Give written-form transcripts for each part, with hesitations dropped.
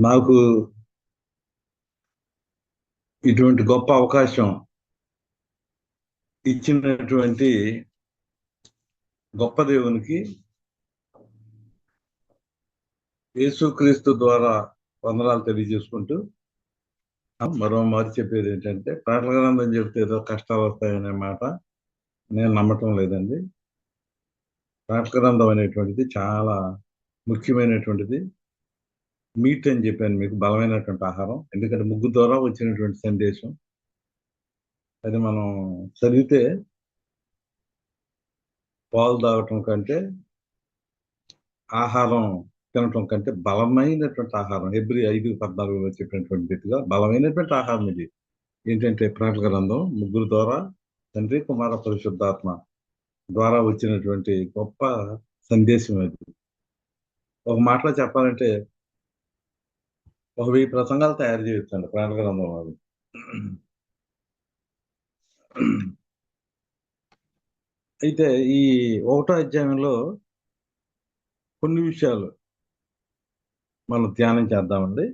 నాకు ఇటువంటి గొప్ప అవకాశం ఇచ్చినటువంటి గొప్ప దేవునికి యేసుక్రీస్తు ద్వారా వందనాలు తెలియజేసుకుంటూ మరో మారు చెప్పేది ఏంటంటే ప్రకటన గ్రంథం చెప్తే ఏదో కష్టాలు వస్తాయనే మాట నేను నమ్మటం లేదండి. ప్రకటన గ్రంథం అనేటువంటిది చాలా ముఖ్యమైనటువంటిది. మీట్ అని చెప్పాను మీకు, బలమైనటువంటి ఆహారం. ఎందుకంటే ముగ్గు ద్వారా వచ్చినటువంటి సందేశం అది మనం చదివితే పాలు తాగటం కంటే, ఆహారం తినటం కంటే బలమైనటువంటి ఆహారం. హెబ్రీ 5:14 చెప్పినటువంటి రీతిగా బలమైనటువంటి ఆహారం ఇది. ఏంటంటే ప్రకటన గ్రంథం ముగ్గురు ద్వారా, తండ్రి, కుమార, పరిశుద్ధాత్మ ద్వారా వచ్చినటువంటి గొప్ప సందేశం అది. ఒక మాటలో చెప్పాలంటే 1000 ప్రసంగాలు తయారు చేయొచ్చండి ప్రకటన గ్రంథం వాళ్ళు. అయితే ఈ 1వ అధ్యాయంలో కొన్ని విషయాలు మనం ధ్యానం చేద్దామండి.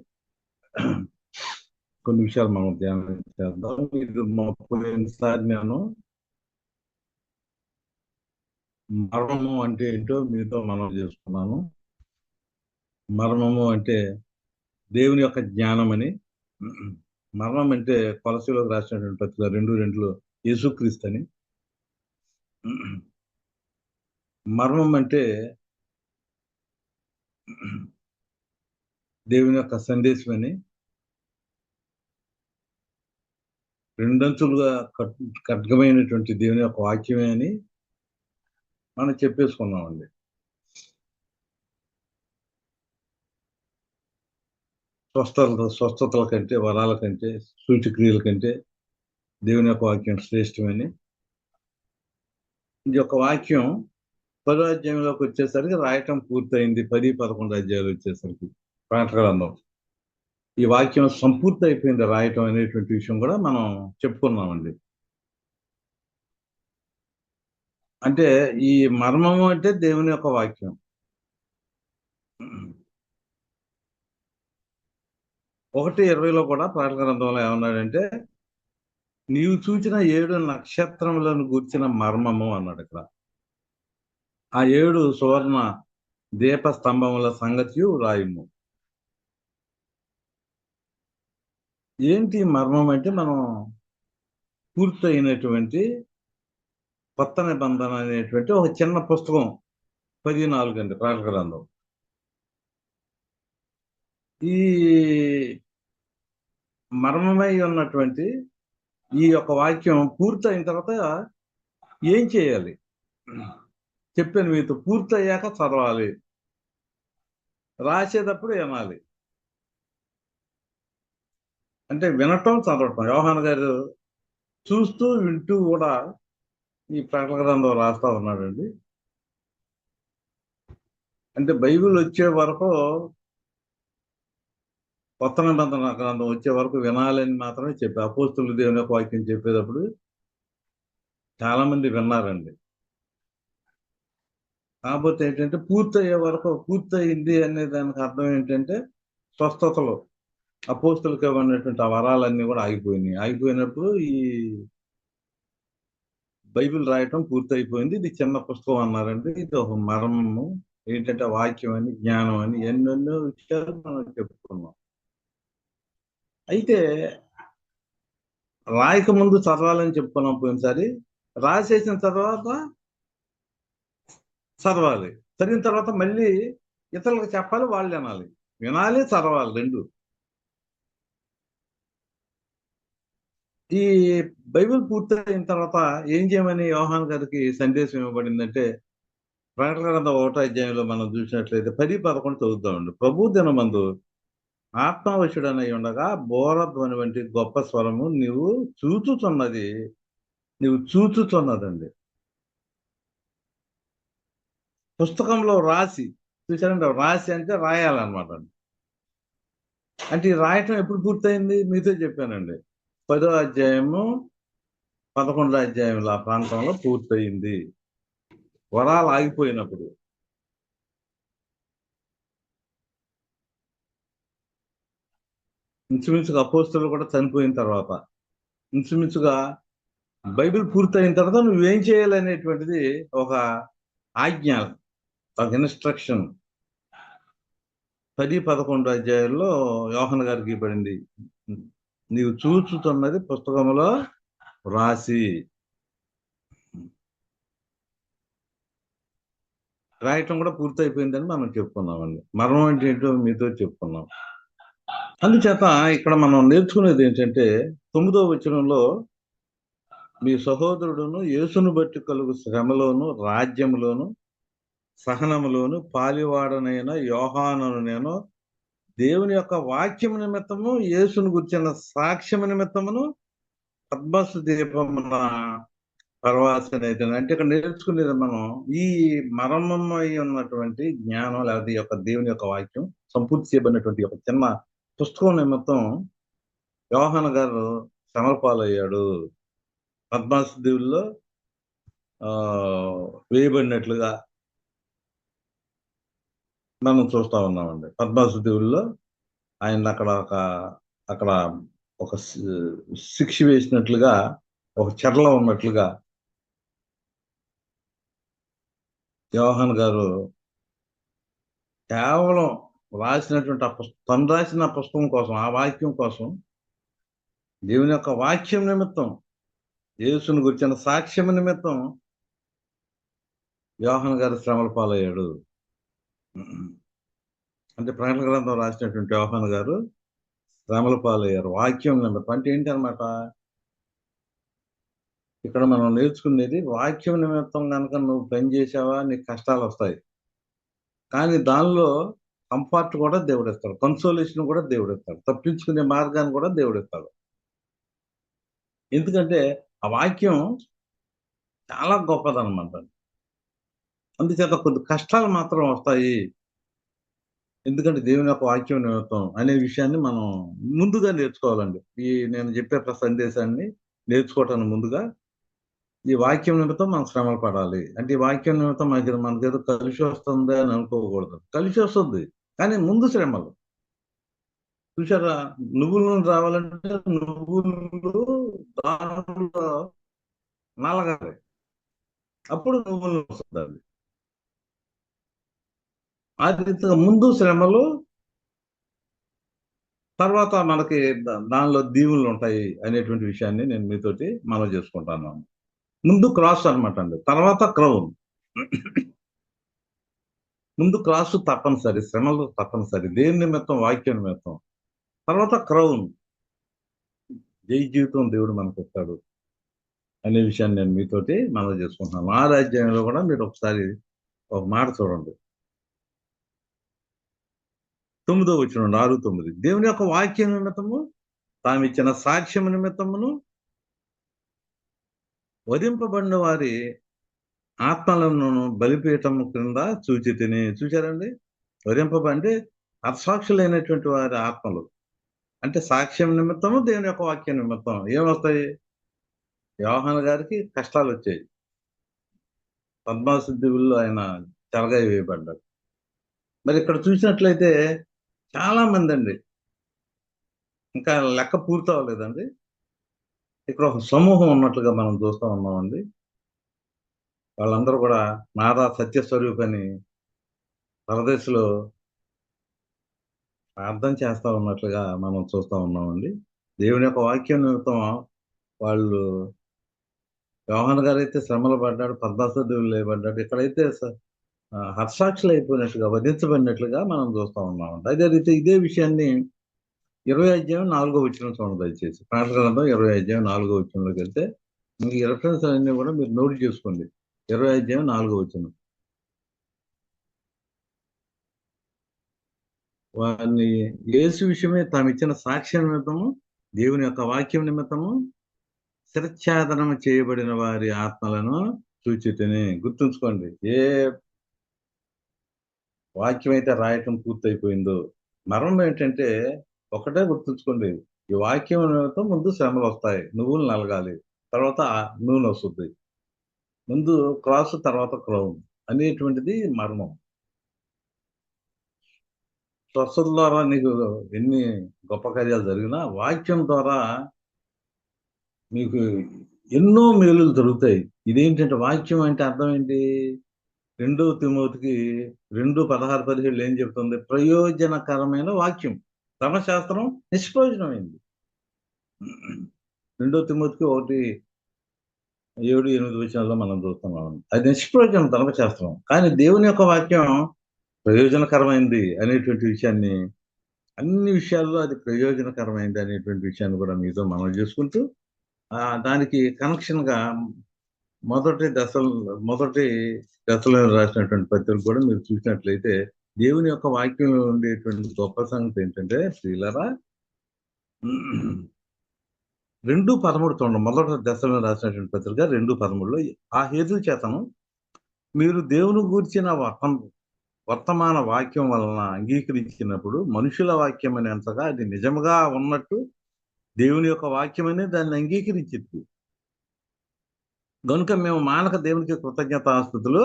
కొన్ని విషయాలు మనం ధ్యానం చేద్దాం. ఇది పోయినసారి నేను మర్మము అంటే ఏంటో మీతో మనం చేసుకున్నాను. మర్మము అంటే దేవుని యొక్క జ్ఞానం అని. మర్మం అంటే కొలసీలోకి రాసినటువంటి పత్రిక 2:2 యేసుక్రీస్తు అని. మర్మం అంటే దేవుని యొక్క సందేశం అని. రెండంచులుగా ఖడ్గమైనటువంటి దేవుని యొక్క వాక్యమే అని మనం చెప్పేసుకున్నామండి. స్వస్థతల కంటే, వరాల కంటే, సూచక్రియల కంటే దేవుని యొక్క వాక్యం శ్రేష్టమని. ఈ యొక్క వాక్యం 10వ అధ్యాయంలోకి వచ్చేసరికి రాయటం పూర్తయింది. 10, 11 అధ్యాయాలు వచ్చేసరికి ప్రకటన గ్రంథం ఈ వాక్యం సంపూర్తి అయిపోయింది రాయటం అనేటువంటి విషయం కూడా మనం చెప్పుకున్నామండి. అంటే ఈ మర్మము అంటే దేవుని యొక్క వాక్యం. 1:20లో కూడా ప్రకటన గ్రంథంలో ఏమన్నాడంటే, నీవు చూచిన 7 నక్షత్రములను గూర్చిన మర్మము అన్నాడు ఇక్కడ. ఆ 7 సువర్ణ దీప స్తంభముల సంగతియు రాయుము. ఏంటి మర్మం అంటే, మనం పూర్తయినటువంటి కొత్త నిబంధన అనేటువంటి ఒక చిన్న పుస్తకం 14 అండి ప్రకటన గ్రంథం. ఈ మర్మమై ఉన్నటువంటి ఈ యొక్క వాక్యం పూర్తయిన తర్వాత ఏం చేయాలి చెప్పాను మీతో. పూర్తయ్యాక చదవాలి, రాసేటప్పుడు వినాలి. అంటే వినటం, చదవటం. యోహాను గారు చూస్తూ వింటూ కూడా ఈ ప్రకటన గ్రంథం రాస్తా ఉన్నాడండి. అంటే బైబిల్ వచ్చే వరకు, కొత్త నిబంధన గ్రంథం వచ్చే వరకు వినాలని మాత్రమే చెప్పి, అపోస్తులు దేవుని యొక్క వాక్యం చెప్పేటప్పుడు చాలా మంది విన్నారండి. కాకపోతే ఏంటంటే పూర్తయ్యే వరకు, పూర్తయింది అనే దానికి అర్థం ఏంటంటే స్వస్థతలు, అపోస్తులకు ఇవ్వనటువంటి ఆ వరాలన్నీ కూడా ఆగిపోయినాయి. ఆగిపోయినప్పుడు ఈ బైబిల్ రాయటం పూర్తయిపోయింది. ఇది చిన్న పుస్తకం అన్నారండి. ఇది ఒక మర్మము ఏంటంటే వాక్యం అని, జ్ఞానం అని, ఎన్నెన్నో విషయాలు మనం చెప్పుకున్నాం. అయితే రాయక ముందు చదవాలని చెప్పుకున్నాం పోయినసారి. రాసేసిన తర్వాత చదవాలి. చదివిన తర్వాత మళ్ళీ ఇతరులకు చెప్పాలి, వాళ్ళు వినాలి. వినాలి, చదవాలి, రెండు. ఈ బైబిల్ పూర్తయిన తర్వాత ఏం చేయమని యోహాను గారికి సందేశం ఇవ్వబడిందంటే, ప్రకటన గ్రంథం 1వ అధ్యాయంలో మనం చూసినట్లయితే 10, 11 చదువుతామండి. ప్రభు దినమందు ఆత్మవశుడనై ఉండగా బోరధ్వని వంటి గొప్ప స్వరము నీవు చూచుతున్నదండి. పుస్తకంలో రాసి, చూసారండి, రాసి అంటే రాయాలన్నమాట. అంటే ఈ రాయటం ఎప్పుడు పూర్తయింది మీతో చెప్పానండి. 10వ అధ్యాయము 11వ అధ్యాయంలో ఆ ప్రాంతంలో పూర్తయింది, వరాలు ఆగిపోయినప్పుడు. ఇంచుమించుగా అపోస్తలు కూడా చనిపోయిన తర్వాత, ఇంచుమించుగా బైబిల్ పూర్తయిన తర్వాత నువ్వేం చేయాలనేటువంటిది ఒక ఆజ్ఞ, ఒక ఇన్స్ట్రక్షన్ 10, 11 అధ్యాయాల్లో యోహాను గారికి ఇవ్వబడింది. నీవు చూచుతున్నది పుస్తకంలో రాసి, రాయటం కూడా పూర్తయిపోయిందని మనం చెప్పుకున్నామండి. మరణం అంటే ఏంటో మీతో చెప్పుకున్నాం. అందుచేత ఇక్కడ మనం నేర్చుకునేది ఏంటంటే 9వ వచనంలో, మీ సహోదరుడును యేసును బట్టి కలుగు శ్రమలోను రాజ్యములోను సహనములోను పాలివాడనైన యోహానును నేను దేవుని యొక్క వాక్యము నిమిత్తము యేసును గుర్చిన సాక్ష్యము నిమిత్తమును పద్మసు దీపమున పరవాసనైతే, అంటే ఇక్కడ నేర్చుకునేది మనం ఈ మర్మమై ఉన్నటువంటి జ్ఞానం, లేకపోతే ఈ యొక్క దేవుని యొక్క వాక్యం సంపూర్తి చేయబడినటువంటి ఒక చిన్న పుస్తకం నిమిత్తం యోహాను గారు శ్రమల పాలయ్యాడు. పద్మాసు దీవుల్లో వేయబడినట్లుగా మనం చూస్తా ఉన్నామండి. పద్మాసు దీవుల్లో ఆయన అక్కడ ఒక శిక్ష వేసినట్లుగా, ఒక చెరలో ఉన్నట్లుగా యోహాను గారు కేవలం రాసినటువంటి తను రాసిన పుస్తకం కోసం, ఆ వాక్యం కోసం, దేవుని యొక్క వాక్యం నిమిత్తం, యేసును గురించిన సాక్ష్యం నిమిత్తం యోహాను గారు శ్రమల పాలయ్యాడు. అంటే ప్రకటన గ్రంథం రాసినటువంటి యోహాను గారు శ్రమల పాలయ్యారు వాక్యం నిమిత్తం. అంటే ఏంటనమాట, ఇక్కడ మనం నేర్చుకునేది వాక్యం నిమిత్తం కనుక నువ్వు పని చేసావా నీకు కష్టాలు వస్తాయి. కానీ దానిలో కంఫర్ట్ కూడా దేవుడిస్తాడు, కన్సోలేషన్ కూడా దేవుడిస్తాడు, తప్పించుకునే మార్గాన్ని కూడా దేవుడిస్తాడు. ఎందుకంటే ఆ వాక్యం చాలా గొప్పదనమాట. అందుచేత కొద్ది కష్టాలు మాత్రం వస్తాయి. ఎందుకంటే దేవుని యొక్క వాక్యం నిమిత్తం అనే విషయాన్ని మనం ముందుగా నేర్చుకోవాలండి. నేను చెప్పే సందేశాన్ని నేర్చుకోవటానికి ముందుగా ఈ వాక్యం నిమిత్తం మనం శ్రమలు పడాలి. అంటే ఈ వాక్యం నిమిత్తం మనకేదో కలిసి వస్తుంది అని అనుకోకూడదు. కలిసి వస్తుంది, కానీ ముందు శ్రమలు. చూసారా, నువ్వుల నూనె రావాలంటే నువ్వులు దాంట్లో నలగాలి, అప్పుడు నువ్వుల నూనె వస్తుంది. ఆ రీతిగా ముందు శ్రమలు, తర్వాత మనకి దానిలో దీవులు ఉంటాయి అనేటువంటి విషయాన్ని నేను మీతోటి మనవి చేసుకుంటాను. ముందు క్రాస్ అనమాట అండి, తర్వాత క్రౌన్. ముందు క్రాస్ తప్పనిసరి, శ్రమలు తప్పనిసరి, దేని నిమిత్తం, వాక్యం నిమిత్తం. తర్వాత క్రౌన్, జై జీవితం దేవుడు మనకు ఇస్తాడు అనే విషయాన్ని నేను మీతోటి మనవి చేసుకుంటున్నాను. 6వ అధ్యాయంలో కూడా మీరు ఒకసారి ఒక మాట చూడండి. 9వ వచనం, 6, 9. దేవుని యొక్క వాక్యం నిమిత్తము తాము ఇచ్చిన సాక్ష్యం నిమిత్తమును వధింపబడిన వారి ఆత్మలను బలిపీఠం క్రింద చూచితిని. చూశారండి, వధింపబడి హతసాక్షులైనటువంటి వారి ఆత్మలు, అంటే సాక్ష్యం నిమిత్తము దేవుని యొక్క వాక్యం నిమిత్తం ఏమొస్తాయి? యోహాను గారికి కష్టాలు వచ్చాయి. పద్మాసు దీవుల్లో ఆయన చెరగా వేయబడ్డాడు. మరి ఇక్కడ చూసినట్లయితే చాలా మంది అండి, ఇంకా లెక్క పూర్తి అవ్వలేదండి. ఇక్కడ ఒక సమూహం ఉన్నట్లుగా మనం చూస్తూ ఉన్నామండి. వాళ్ళందరూ కూడా నాదా సత్యస్వరూపని పరదేశంలో ప్రార్థన చేస్తా ఉన్నట్లుగా మనం చూస్తా ఉన్నామండి. దేవుని యొక్క వాక్యం నిమిత్తం వాళ్ళు, యోహాను గారైతే శ్రమలు పడ్డాడు, పద్మాసు దీవుల్లో వేయబడ్డాడు. ఇక్కడైతే హతసాక్షులు అయిపోయినట్లుగా, వధించబడినట్లుగా మనం చూస్తా ఉన్నామండి. అదే రీతి ఇదే విషయాన్ని 20వ అధ్యాయం 4వ వచనం చూడండి దయచేసి. ప్రకటన గ్రంథం 20వ అధ్యాయం 4వ వచనంలోకి వెళ్తే ఈ రెఫరెన్స్ అన్ని కూడా మీరు నోట్ చేసుకోండి. 20వ అధ్యాయం 4వ వచనం. వారిని యేసు విషయమే తాము ఇచ్చిన సాక్ష్యం నిమిత్తము, దేవుని యొక్క వాక్యం నిమిత్తము శిరచ్ఛేదనం చేయబడిన వారి ఆత్మలను చూచితిని. గుర్తుంచుకోండి, ఏ వాక్యం అయితే రాయటం పూర్తయిపోయిందో, మరణం ఏంటంటే ఒకటే గుర్తుంచుకోండి, ఈ వాక్యం నిమిత్తం ముందు శ్రమలు వస్తాయి, నువ్వులు నలగాలి, తర్వాత నూనె వస్తుంది. ముందు క్రాస్, తర్వాత క్రౌన్ అనేటువంటిది మర్మం. స్వస్థత ద్వారా నీకు ఎన్ని గొప్ప కార్యాలు జరిగినా వాక్యం ద్వారా మీకు ఎన్నో మేలులు జరుగుతాయి. ఇదేంటంటే వాక్యం అంటే అర్థం ఏంటి? 2 తిమోతికి 2:16-17 ఏం చెప్తుంది? ప్రయోజనకరమైన వాక్యం. ధర్మశాస్త్రం నిష్ప్రయోజనమైంది. 2 తిమోతికి 1:7-8 వచనాల్లో మనం చూస్తున్నాం. అది నిష్ప్రయోజనం ధర్మశాస్త్రం. కానీ దేవుని యొక్క వాక్యం ప్రయోజనకరమైంది అనేటువంటి విషయాన్ని, అన్ని విషయాల్లో అది ప్రయోజనకరమైంది అనేటువంటి విషయాన్ని కూడా మీతో మనవి చేసుకుంటూ, దానికి కనెక్షన్‌గా మొదటి దశలో రాసినటువంటి పత్రిక కూడా మీరు చూసినట్లయితే దేవుని యొక్క వాక్యంలో ఉండేటువంటి గొప్ప సంగతి ఏంటంటే ప్రియులారా, 2:13 చూడండి. మొదటి దశలో రాసినటువంటి పత్రిక 2:13లో ఆ హేతు చేతను మీరు దేవుని గూర్చిన వర్తమాన వాక్యం వలన అంగీకరించినప్పుడు మనుషుల వాక్యం అనేంతగా అది నిజముగా ఉన్నట్టు దేవుని యొక్క వాక్యమని దాన్ని అంగీకరించింది. గనుక మేము మానక దేవునికి కృతజ్ఞతాస్తుతులు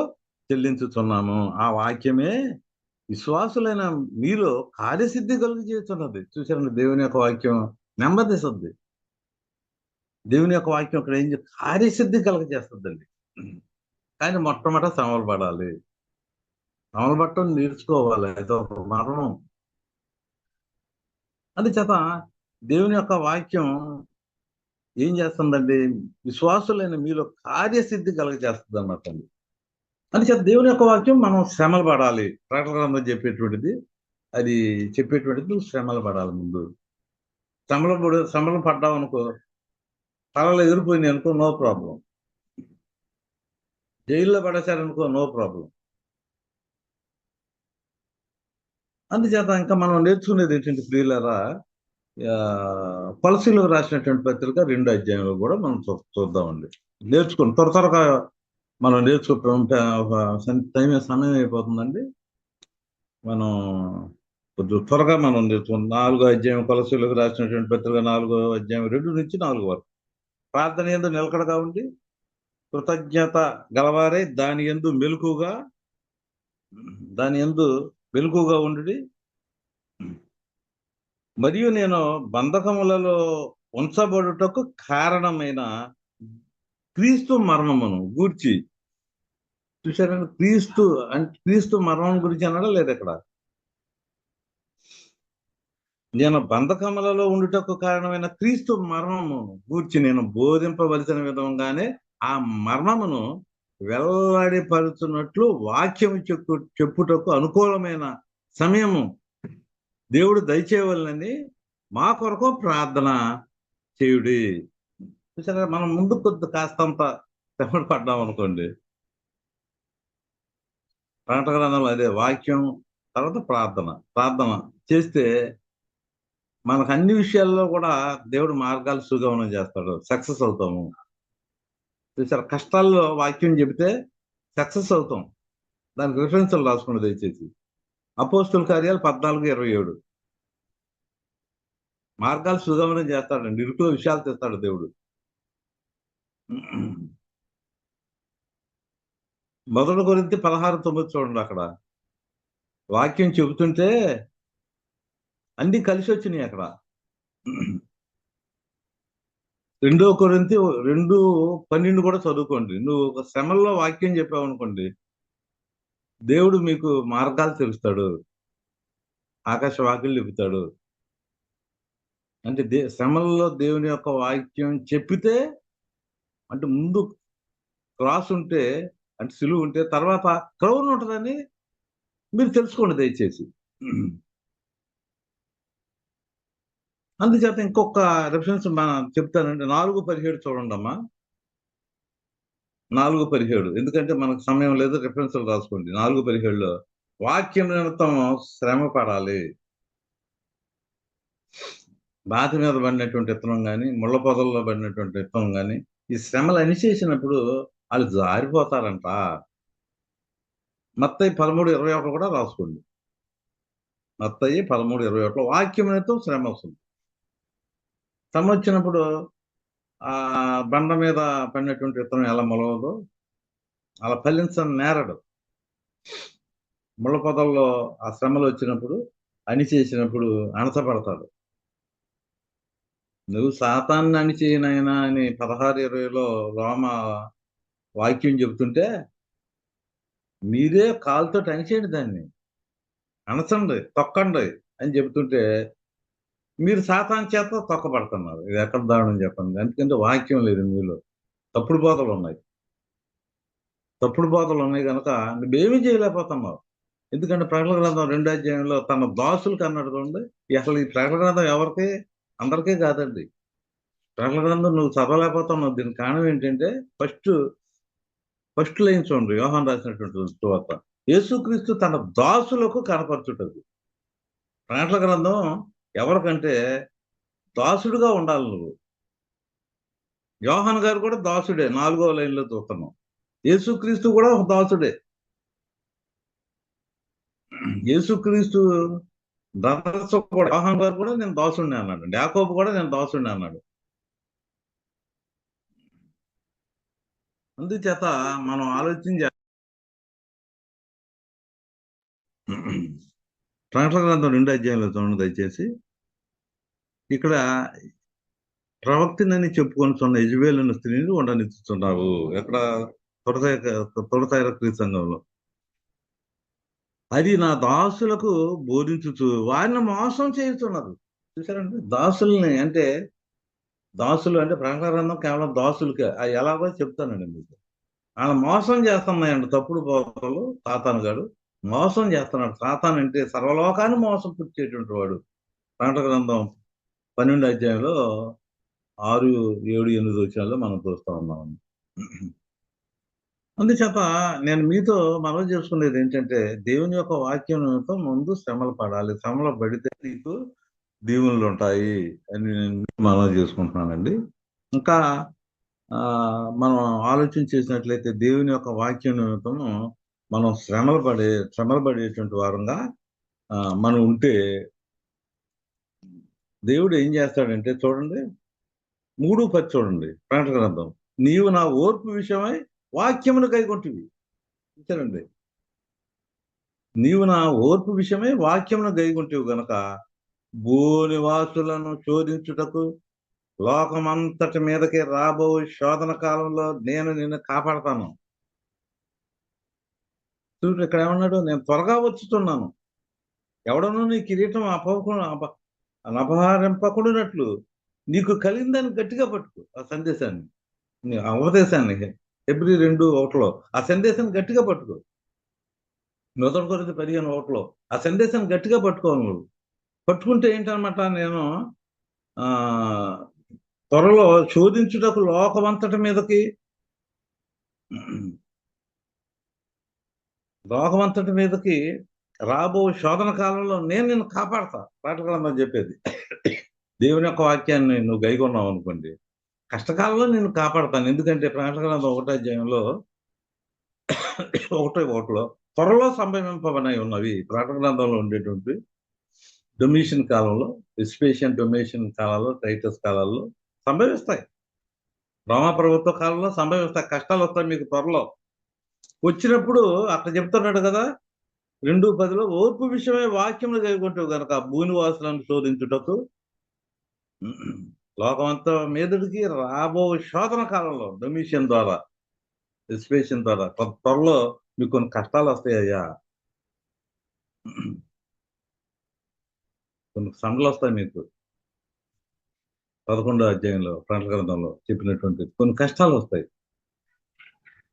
చెల్లించుతున్నాము. ఆ వాక్యమే విశ్వాసులైన మీలో కార్యసిద్ధి కలుగు చేస్తున్నది. చూసారండి, దేవుని యొక్క వాక్యం నెమ్మదిస్తుంది. దేవుని యొక్క వాక్యం ఇక్కడ ఏం కార్యసిద్ధి కలగజేస్తుందండి. కానీ మొట్టమొదట శ్రమలు పడాలి. శ్రమలు పట్టడం నేర్చుకోవాలి. అదొక మరణం. అందుచేత దేవుని యొక్క వాక్యం ఏం చేస్తుందండి? విశ్వాసులైన మీలో కార్యసిద్ధి కలగజేస్తుంది అన్నమాట. అందుచేత దేవుని యొక్క వాక్యం మనం శ్రమలు పడాలి. ప్రకటన గ్రంథం చెప్పేటువంటిది, అది చెప్పేటువంటిది నువ్వు శ్రమలు పడాలి. ముందు శ్రమలు పడ్డావు అనుకో, తలలో ఎగిరిపోయింది అనుకో, నో ప్రాబ్లం. జైల్లో పడేశారనుకో, నో ప్రాబ్లం. అందుచేత ఇంకా మనం నేర్చుకునేది ఏంటంటే ప్రియులారా, కొలసీలకు రాసినటువంటి పత్రిక 2 అధ్యాయంలో కూడా మనం చూద్దామండి. నేర్చుకుని త్వరగా మనం సమయం అయిపోతుందండి. మనం కొంచెం త్వరగా మనం నేర్చుకున్నాం. 4వ అధ్యాయం కొలసీలకు రాసినటువంటి పత్రిక 4వ అధ్యాయం 2 నుంచి 4 వరకు. ప్రార్థన యందు నిలకడగా ఉండి కృతజ్ఞత గలవారై దాని యందు మెలకుగా ఉండుడి. మరియు నేను బంధకములలో ఉంచబడుటకు కారణమైన క్రీస్తు మరణమును గూర్చి, చూసారండి, క్రీస్తు మరణం గురించి అన్నాడా లేదా ఇక్కడ? నేను బంధకములలో ఉండుటకు కారణమైన క్రీస్తు మరణమును గూర్చి నేను బోధింపవలసిన విధంగానే ఆ మరణమును వెల్లడిపరుచున్నట్లు వాక్యము చెప్పుటకు అనుకూలమైన సమయము దేవుడు దయచేయవలనని మా కొరకు ప్రార్థన చేయుడి. చూసారా, మనం ముందు కాస్తంత శ్రమ పడ్డాం అనుకోండి. ప్రకటన గ్రంథంలో అదే వాక్యం తర్వాత ప్రార్థన చేస్తే మనకు అన్ని విషయాల్లో కూడా దేవుడు మార్గాలు సుగమనం చేస్తాడు, సక్సెస్ అవుతాము. చూసారా, కష్టాల్లో వాక్యం చెబితే సక్సెస్ అవుతాం. దానికి రిఫరెన్స్లు రాసుకోండి దయచేసి. అపోస్తుల కార్యాలు 14:27. మార్గాలు సుగమనం చేస్తాడండి, ఇరుకులో విషయాలు తెస్తాడు దేవుడు. 1 కొరింథీ 16:9 చూడండి. అక్కడ వాక్యం చెబుతుంటే అన్ని కలిసి వచ్చినాయి అక్కడ. 2 కొరింథీ 2:12 కూడా చదువుకోండి. నువ్వు ఒక శ్రమల్లో వాక్యం చెప్పావు అనుకోండి, దేవుడు మీకు మార్గాలు తెలుస్తాడు, ఆకాశ వాకిళ్ళు ఇప్పుతాడు. అంటే శ్రమల్లో దేవుని యొక్క వాక్యం చెప్పితే, అంటే ముందు క్రాస్ ఉంటే, అంటే సిలువ ఉంటే తర్వాత క్రౌన్ ఉంటుందని మీరు తెలుసుకోండి దయచేసి. అందుచేత ఇంకొక రిఫరెన్స్ మనం చెప్తానండి. 4:17 చూడండి అమ్మా. 4:17, ఎందుకంటే మనకు సమయం లేదు, రిఫరెన్స్లు రాసుకోండి. 4:17లో వాక్యం నిమిత్తం శ్రమ పడాలి. బాతి మీద పడినటువంటి విత్తనం కానీ, ముళ్ళ పొదల్లో పడినటువంటి విత్తనం కానీ, ఈ శ్రమలు అనిచేసినప్పుడు వాళ్ళు జారిపోతారంట. మత్తయి 13:21 కూడా రాసుకోండి. మత్తయి 13:21 వాక్యం నిమిత్తం శ్రమ వస్తుంది. శ్రమ వచ్చినప్పుడు ఆ బండ మీద పడినటువంటి విత్తనం ఎలా మొలవదో అలా ఫలించని నేరడు. ముళ్ళ పొదల్లో ఆ శ్రమలు వచ్చినప్పుడు అణిచేసినప్పుడు అణచబడతాడు. నువ్వు సాతాన్ని అణిచేయనైనా అని 16:20లో రోమ వాక్యం చెబుతుంటే మీరే కాలుతో అణిచేయండి దాన్ని, అణచండి, తొక్కండి అని చెబుతుంటే మీరు సాతాను చేత తొక్కబడుతున్నారు. ఇది ఎక్కడ దారుణం చెప్పండి. ఎందుకంటే వాక్యం లేదు మీలో. తప్పుడు బోధలు ఉన్నాయి. తప్పుడు బోధలు ఉన్నాయి కనుక నువ్వేమీ చేయలేకపోతున్నావు. ఎందుకంటే ప్రకటన గ్రంథం 2వ అధ్యాయంలో తన దాసులకు అన్నాడు చూడండి. అసలు ఈ ప్రకటన గ్రంథం ఎవరికి? అందరికీ కాదండి. ప్రకటన గ్రంథం నువ్వు చదవలేకపోతున్నావు. దీనికి కారణం ఏంటంటే ఫస్ట్ లైన్ చూడండి, యోహాను రాసినటువంటి సువార్త. యేసుక్రీస్తు తన దాసులకు కనపరచుటది. ప్రకటన గ్రంథం ఎవరికంటే దాసుడుగా ఉండాలి నువ్వు. యోహాను గారు కూడా దాసుడే, 4వ లైన్లో చూస్తున్నాం. యేసుక్రీస్తు కూడా ఒక దాసుడే. యేసుక్రీస్తు బ్రదర్స్ కూడా, యోహాను గారు కూడా నేను దాసుడిని అన్నాడు. యాకోబు కూడా నేను దాసుడిని అన్నాడు. అందుచేత మనం ఆలోచించ ప్రకటన గ్రంథం 2వ అధ్యాయంలో చూడండి దయచేసి. ఇక్కడ ప్రవక్తనని చెప్పుకొనుచున్న యెజబెలు స్త్రీని ఉండనిచ్చుచున్నావు. ఎక్కడ? తొడతైర సంఘంలో. అది నా దాసులకు బోధించుచు వారిని మోసం చేస్తున్నారు. చూసారండి, దాసుల్ని అంటే దాసులు అంటే ప్రకటన గ్రంథం కేవలం దాసులకే. అది ఎలాగో చెప్తానండి మీకు. ఆయన మోసం చేస్తున్నాయండి తప్పుడు బోధలు. సాతాను గాడు మోసం చేస్తున్నాడు. సాతాను అంటే సర్వలోకాన్ని మోసం పుచ్చేటువంటి వాడు. ప్రకటన గ్రంథం 12వ అధ్యాయంలో 6, 7, 8 వచనాల్లో మనం చూస్తా ఉన్నాం. అందుచేత నేను మీతో మనవి చేసుకునేది ఏంటంటే, దేవుని యొక్క వాక్యం నిమిత్తం ముందు శ్రమలు పడాలి. శ్రమలు పడితే నీకు దీవెనలు ఉంటాయి అని నేను మనవి చేసుకుంటున్నానండి. ఇంకా మనం ఆలోచన చేసినట్లయితే దేవుని యొక్క వాక్యం నిమిత్తము మనం శ్రమలు పడేటువంటి వారంగా మనం ఉంటే దేవుడు ఏం చేస్తాడంటే చూడండి, 3:10 చూడండి ప్రకటన గ్రంథం. నీవు నా ఓర్పు విషయమై వాక్యమును కైకొంటివి. చూసారండి, నీవు నా ఓర్పు విషయమై వాక్యమును గైకొంటివి గనక భూనివాసులను శోధించుటకు లోకమంతటి మీదకి రాబో శోధన కాలంలో నేను నిన్ను కాపాడతాను. చూడు ఇక్కడ ఏమన్నాడు, నేను త్వరగా వచ్చుతున్నాను. ఎవడనూ నీ కిరీటం అపహరింపకుండానట్లు నీకు కలిగిందని గట్టిగా పట్టుకో. ఆ సందేశాన్ని, ఆ ఉపదేశాన్ని, హెబ్రీ 2:1లో ఆ సందేశాన్ని గట్టిగా పట్టుకో. 1 కొరింథీ 15:1లో ఆ సందేశాన్ని గట్టిగా పట్టుకోవాలి నువ్వు. పట్టుకుంటే ఏంటనమాట, నేను త్వరలో శోధించుటకు లోకమంతటి మీదకి రాబో శోధన కాలంలో నేను నిన్ను కాపాడతా. ప్రకటన గ్రంథం చెప్పేది. దేవుని యొక్క వాక్యాన్ని నువ్వు గైకొన్నావు అనుకోండి, కష్టకాలంలో నిన్ను కాపాడతాను. ఎందుకంటే ప్రకటన గ్రంథం 1వ అధ్యాయంలో 1:1లో త్వరలో సంభవింపబనై ఉన్నవి. ప్రకటన గ్రంథంలో ఉండేటువంటి డొమిషన్ కాలంలో, వెస్పేషియన్ డొమిషన్ కాలాల్లో, టైటస్ కాలాల్లో సంభవిస్తాయి. రోమా ప్రభుత్వ కాలంలో సంభవిస్తాయి. కష్టాలు వస్తాయి మీకు త్వరలో. వచ్చినప్పుడు అక్కడ చెప్తున్నాడు కదా, 2:10లో ఓర్పు విషయమై వాక్యములు కైకొంటివి గనక భూనివాసులను శోధించుటకు లోకమంతా మీదటికి రాబో శోధన కాలంలో డొమిషన్ ద్వారా, వెస్పేషియన్ ద్వారా త్వరలో మీకు కొన్ని కష్టాలు వస్తాయ్యా, కొన్ని శ్రమలు వస్తాయి మీకు. 11వ అధ్యాయంలో ప్రకటన గ్రంథంలో చెప్పినటువంటి కొన్ని కష్టాలు వస్తాయి,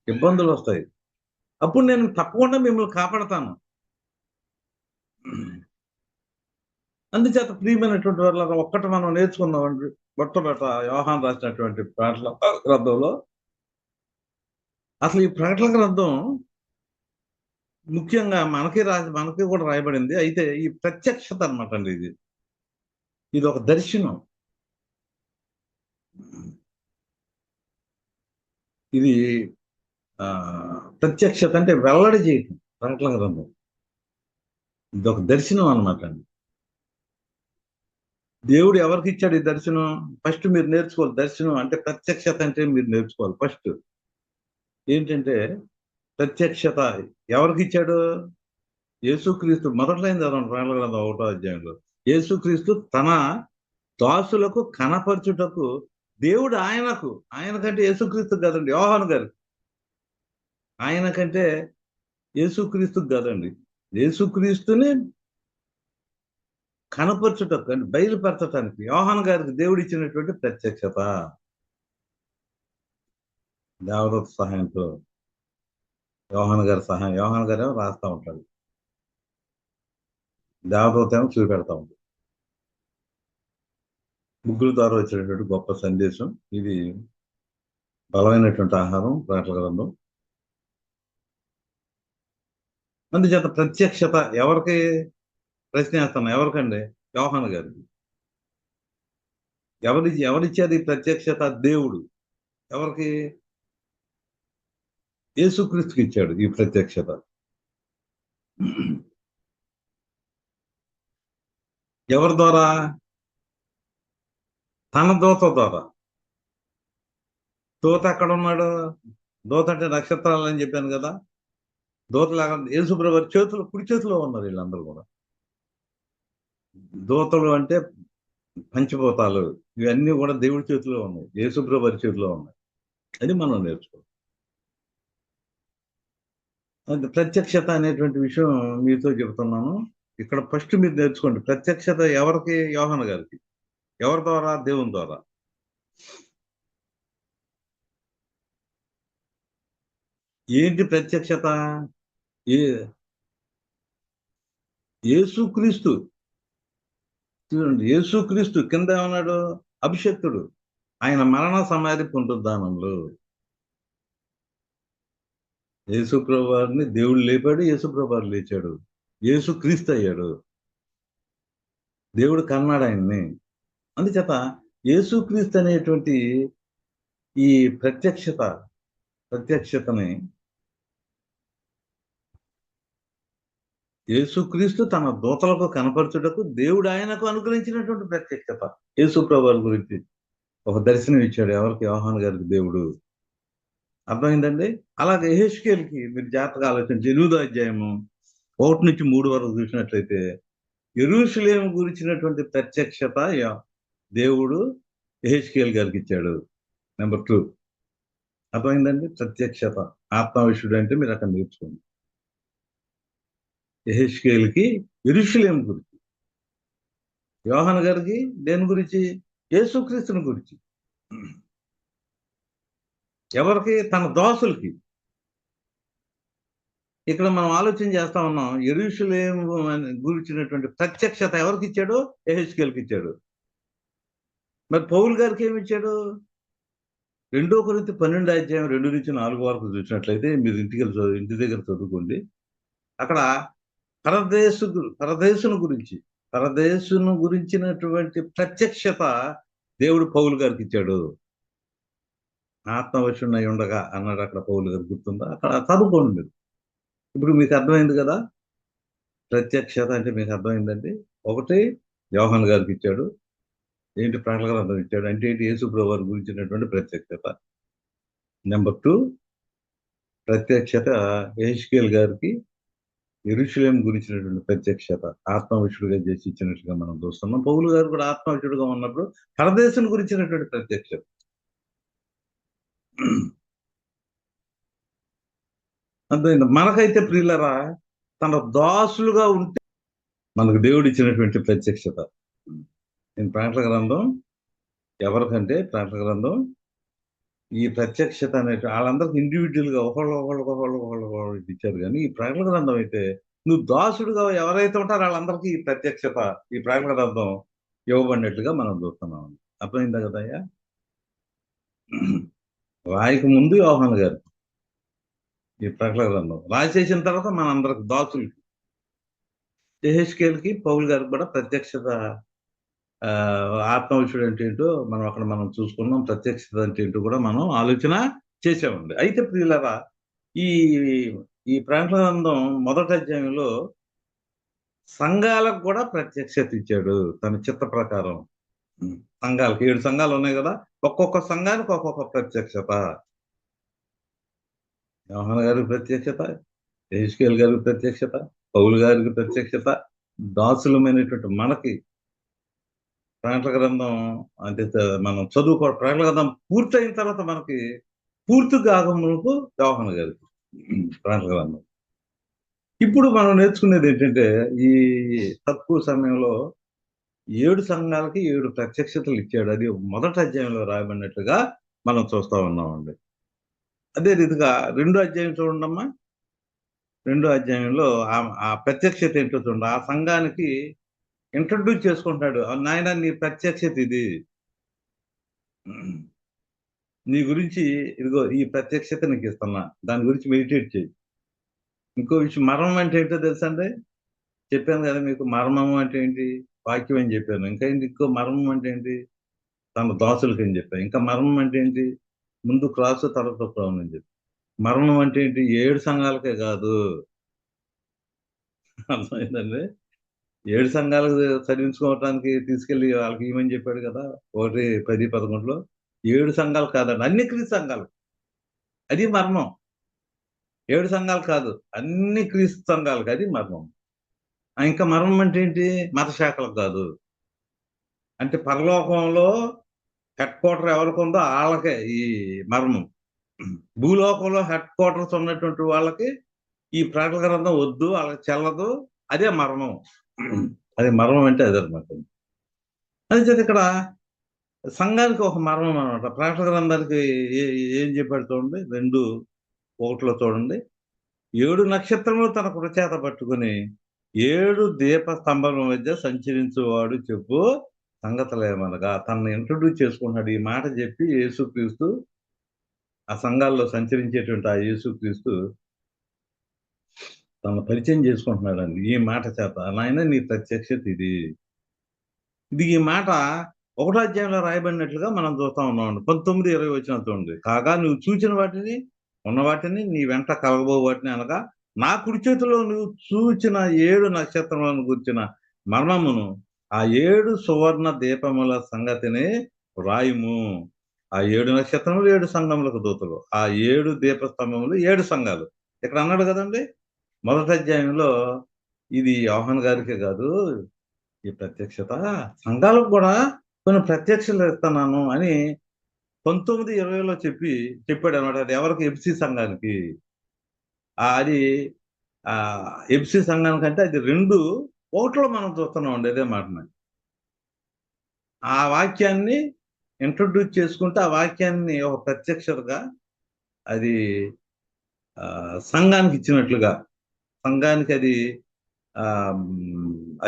ఇబ్బందులు వస్తాయి. అప్పుడు నేను తప్పకుండా మిమ్మల్ని కాపాడతాను. అందుచేత ప్రియమైనటువంటి వాళ్ళ ఒక్కటి మనం నేర్చుకున్నామండి. మొట్టమొదట యోహాను రాసినటువంటి ప్రకటన గ్రంథంలో అసలు ఈ ప్రకటన గ్రంథం ముఖ్యంగా మనకి కూడా రాయబడింది. అయితే ఈ ప్రత్యక్షత అనమాట అండి. ఇది ఒక దర్శనం. ఇది ప్రత్యక్షత అంటే వెల్లడి చేయటం. ప్రకటన గ్రంథం ఇది ఒక దర్శనం అనమాట అండి. దేవుడు ఎవరికి ఇచ్చాడు ఈ దర్శనం? ఫస్ట్ మీరు నేర్చుకోవాలి. దర్శనం అంటే ప్రత్యక్షత అంటే మీరు నేర్చుకోవాలి. ఫస్ట్ ఏంటంటే ప్రత్యక్షత ఎవరికి ఇచ్చాడు? యేసుక్రీస్తు మొదట్లైన చదవండి ప్రకటన గ్రంథం 1వ అధ్యాయంలో. యేసుక్రీస్తు తన దాసులకు కనపరచుటకు దేవుడు ఆయనకంటే యేసుక్రీస్తు కదండి, యోహాను గారు ఆయనకంటే యేసుక్రీస్తుకు కదండి, యేసుక్రీస్తుని కనపరచుటకు అంటే బయలుపరచటానికి యోహాను గారికి దేవుడు ఇచ్చినటువంటి ప్రత్యక్షత దేవదూత సహాయంతో. యోహాను గారేమో రాస్తా ఉంటాడు, దేవదూత ఏమో చూపెడతా ఉంటాడు. ముగ్గురు ద్వారా వచ్చినటువంటి గొప్ప సందేశం ఇది, బలమైనటువంటి ఆహారం ప్రకటన గ్రంథం. అందుచేత ప్రత్యక్షత ఎవరికి ప్రశ్న వేస్తాను, ఎవరికండి? యోహాను గారికి. ఎవరిచ్చారు ఈ ప్రత్యక్షత? దేవుడు. ఎవరికి? యేసుక్రీస్తుకి ఇచ్చాడు ఈ ప్రత్యక్షత. ఎవరి ద్వారా? తన దూత ద్వారా. దూత ఎక్కడ ఉన్నాడు? దూత అంటే నక్షత్రాలు అని చెప్పాను కదా. దూతలాగా యేసుప్రభు చేతులు, కుడి చేతిలో ఉన్నారు వీళ్ళందరూ కూడా. దూతలు అంటే పంచభూతాలు, ఇవన్నీ కూడా దేవుడి చేతిలో ఉన్నాయి, యేసుప్రభు చేతిలో ఉన్నాయి. అది మనం నేర్చుకోవాలి. అది ప్రత్యక్షత అనేటువంటి విషయం మీతో చెబుతున్నాను. ఇక్కడ ఫస్ట్ మీరు నేర్చుకోండి, ప్రత్యక్షత ఎవరికి? యోహాను గారికి. ఎవరి ద్వారా? దేవుని ద్వారా. ఏంటి ప్రత్యక్షత? యేసుక్రీస్తు. చూడండి, యేసుక్రీస్తు కింద ఏమన్నాడు? అభిషక్తుడు. ఆయన మరణ సమాధి పునరుద్ధానంలో యేసుప్రభు వారిని దేవుడు లేపాడు, యేసుప్రభు వారు లేచాడు, యేసుక్రీస్తు అయ్యాడు, దేవుడు కన్నాడు ఆయన్ని. అందుచేత యేసుక్రీస్తు అనేటువంటి ఈ ప్రత్యక్షతని యేసుక్రీస్తు తన దూతలకు కనపరచుటకు దేవుడు ఆయనకు అనుగ్రహించినటువంటి ప్రత్యక్షత. యేసుప్రభు వారి గురించి ఒక దర్శనం ఇచ్చాడు ఎవరికి? యోహాను గారికి దేవుడు. అర్థమైందండి? అలాగే యెహెజ్కేలుకి మీరు జాగ్రత్తగా ఆలోచించి 8వ అధ్యాయము 1-3 వరకు చూసినట్లయితే యెరూషలేము గురించినటువంటి ప్రత్యక్షత దేవుడు యెహెజ్కేలు గారికి ఇచ్చాడు. నెంబర్ 2. అర్థమైందండి? ప్రత్యక్షత ఆత్మవిషుడు అంటే మీరు అక్కడ నేర్చుకోండి. యెహెజ్కేలుకి యెరూషలేము గురించి, యోహాను గారికి దేని గురించి? యేసుక్రీస్తుని గురించి. ఎవరికి? తన దాసులకి. ఇక్కడ మనం ఆలోచన చేస్తా ఉన్నాం, యెరూషలేము గురించినటువంటి ప్రత్యక్షత ఎవరికి ఇచ్చాడు? యెహెజ్కేలుకి ఇచ్చాడు. మరి పౌలు గారికి ఏమి ఇచ్చాడు? 2 కొరింథీ 12వ అధ్యాయం 2-4 వరకు చూసినట్లయితే మీరు ఇంటి దగ్గర చదువుకోండి. అక్కడ పరదేశును గురించినటువంటి ప్రత్యక్షత దేవుడు పౌలు గారికి ఇచ్చాడు. ఆత్మవశుడై ఉండగా అన్నాడు అక్కడ పౌలు గారు, గుర్తుందా? అక్కడ చదువుకోండి మీరు. ఇప్పుడు మీకు అర్థమైంది కదా ప్రత్యక్షత అంటే. మీకు అర్థమైందండి. ఒకటి యోహాను గారికి ఇచ్చాడు. ఏంటి? ప్రకటన గ్రంథం ఇచ్చాడు. అంటే ఏంటి? యేసుప్రభు వారి గురించినటువంటి ప్రత్యక్షత. నెంబర్ 2 ప్రత్యక్షత యెహెజ్కేలు గారికి యెరూషలేము గురించినటువంటి ప్రత్యక్షత ఆత్మవిషుడుగా చేసి ఇచ్చినట్టుగా మనం చూస్తున్నాం. పౌలు గారు కూడా ఆత్మవిషుడుగా ఉన్నప్పుడు పరదేశం గురించినటువంటి ప్రత్యక్షత. అర్థమైంది? మనకైతే ప్రియులరా, తన దాసులుగా ఉంటే మనకు దేవుడు ఇచ్చినటువంటి ప్రత్యక్షత. నేను ప్రకటన గ్రంథం ఎవరికంటే ప్రకటన గ్రంథం ఈ ప్రత్యక్షత అనేటి వాళ్ళందరికీ ఇండివిజువల్ గా ఒకళ్ళు ఇచ్చారు. కానీ ఈ ప్రకటన గ్రంథం అయితే నువ్వు దాసుడుగా ఎవరైతే ఉంటారో వాళ్ళందరికీ ఈ ప్రత్యక్షత, ఈ ప్రకటన గ్రంథం ఇవ్వబడినట్లుగా మనం చూస్తున్నాం. అర్థమైందా కదయ్యా? రాయక ముందు యోహాను గారు ఈ ప్రకటన గ్రంథం రాసేసిన తర్వాత మనందరికి దాసులకి, యెహెజ్కేలుకి పౌలు గారికి కూడా ప్రత్యక్షత, ఆత్మవిషుడు అంటే ఏంటో మనం చూసుకున్నాం. ప్రత్యక్షత అంటే ఏంటో కూడా మనం ఆలోచన చేసామండి. అయితే ప్రియులారా, ఈ ఈ ప్రకటన గ్రంథం మొదటి అధ్యాయంలో సంఘాలకు కూడా ప్రత్యక్షత ఇచ్చాడు తన చిత్త ప్రకారం. సంఘాలకు 7 సంఘాలు ఉన్నాయి కదా, ఒక్కొక్క సంఘానికి ఒక్కొక్క ప్రత్యక్షత. యోహాను గారికి ప్రత్యక్షత, యెహెజ్కేలు గారికి ప్రత్యక్షత, పౌలు గారికి ప్రత్యక్షత, దాసులమైనటువంటి మనకి ప్రకటన గ్రంథం అంటే మనం ప్రకటన గ్రంథం పూర్తయిన తర్వాత మనకి పూర్తిగా ఆగమనకు యోహాను గారికి ప్రకటన గ్రంథం. ఇప్పుడు మనం నేర్చుకునేది ఏంటంటే ఈ తక్కువ సమయంలో 7 సంఘాలకి 7 ప్రత్యక్షతలు ఇచ్చాడు. అది మొదటి అధ్యాయంలో రాయబడినట్లుగా మనం చూస్తా ఉన్నామండి. అదే రీతిగా 2వ అధ్యాయం చూడండమ్మా. 2వ అధ్యాయంలో ఆ ప్రత్యక్షత ఏంటో చూడండి. ఆ సంఘానికి ఇంట్రడ్యూస్ చేసుకుంటాడు. నాయన నీ ప్రత్యక్షత ఇది, నీ గురించి ఇదిగో ఈ ప్రత్యక్షత నీకు ఇస్తున్నా, దాని గురించి మెడిటేట్ చేయి. ఇంకో విషయం, మర్మం అంటే ఏంటో తెలుసా అండి? చెప్పాను కదా మీకు, మర్మము అంటే ఏంటి? వాక్యం అని చెప్పాను. ఇంకా ఇంకో మర్మం అంటే ఏంటి? తన దాసులకి అని చెప్పాను. ఇంకా మర్మం అంటే ఏంటి? ముందు క్లాసు తర్వాత క్రౌన్ అని చెప్పి. మర్మం అంటే ఏంటి? 7 సంఘాలకే కాదు. అర్థమైందండి? 7 సంఘాలకు చదివించుకోవటానికి తీసుకెళ్ళి వాళ్ళకి ఇవ్వమని చెప్పాడు కదా! 1, 10, 11లో. 7 సంఘాలు కాదండి, అన్ని క్రీస్తు సంఘాలు. అది మర్మం. 7 సంఘాలు కాదు, అన్ని క్రీస్తు సంఘాలకు, అది మర్మం. ఇంకా మర్మం అంటే ఏంటి? మత శాఖలకు కాదు. అంటే పరలోకంలో హెడ్ క్వార్టర్ ఎవరికుందో ఆళ్ళకే ఈ మర్మం. భూలోకంలో హెడ్ క్వార్టర్స్ ఉన్నటువంటి వాళ్ళకి ఈ ప్రకటన గ్రంథం వద్దు, వాళ్ళకి చెల్లదు. అదే మర్మం. అది మర్మం అంటే అదనమాట. అందుచేత ఇక్కడ సంఘానికి ఒక మర్మం అనమాట. ప్రకటన గ్రంథానికి ఏం చెప్పాడు చూడండి, 2:1లో చూడండి. 7 నక్షత్రములు తన కుడి చేత పట్టుకుని 7 దీప స్తంభముల మధ్య సంచరించువాడు చెప్పు సంగతులేమనగా, తనను ఇంట్రడ్యూస్ చేసుకుంటున్నాడు. ఈ మాట చెప్పి యేసుక్రీస్తు ఆ సంఘాల్లో సంచరించేటువంటి ఆ యేసుక్రీస్తు తను పరిచయం చేసుకుంటున్నాడండి ఈ మాట చేత. నాయన నీ ప్రత్యక్షత ఇది. ఈ మాట 1వ అధ్యాయంలో రాయబడినట్లుగా మనం చూస్తా ఉన్నామండి. 19, 20 వచనాలు చూడండి. కాగా నువ్వు చూచిన వాటిని, ఉన్న వాటిని, నీ వెంట కలగబో వాటిని అనగా, నా కుడి చేతిలో నువ్వు చూచిన 7 నక్షత్రములను గూర్చిన మర్మమును, ఆ 7 సువర్ణ దీపముల సంగతిని వ్రాయుము. ఆ 7 నక్షత్రములు 7 సంఘములకు దూతలు. ఆ 7 దీపస్తంభములు 7 సంఘాలు. ఇక్కడ అన్నాడు కదండి, మొదటి అధ్యాయంలో ఇది యోహాను గారికే కాదు ఈ ప్రత్యక్షత, సంఘాలకు కూడా కొన్ని ప్రత్యక్షలు ఇస్తున్నాను అని 19, 20లో చెప్పాడు అనమాట. అది ఎవరికి? ఎఫ్సి సంఘానికి. అది ఎఫ్సి సంఘానికంటే అది 2:1లో మనం చూస్తున్నాం అండి అదే మాటని. ఆ వాక్యాన్ని ఇంట్రడ్యూస్ చేసుకుంటే ఆ వాక్యాన్ని ఒక ప్రత్యక్షతగా అది సంఘానికి ఇచ్చినట్లుగా, సంఘానికి అది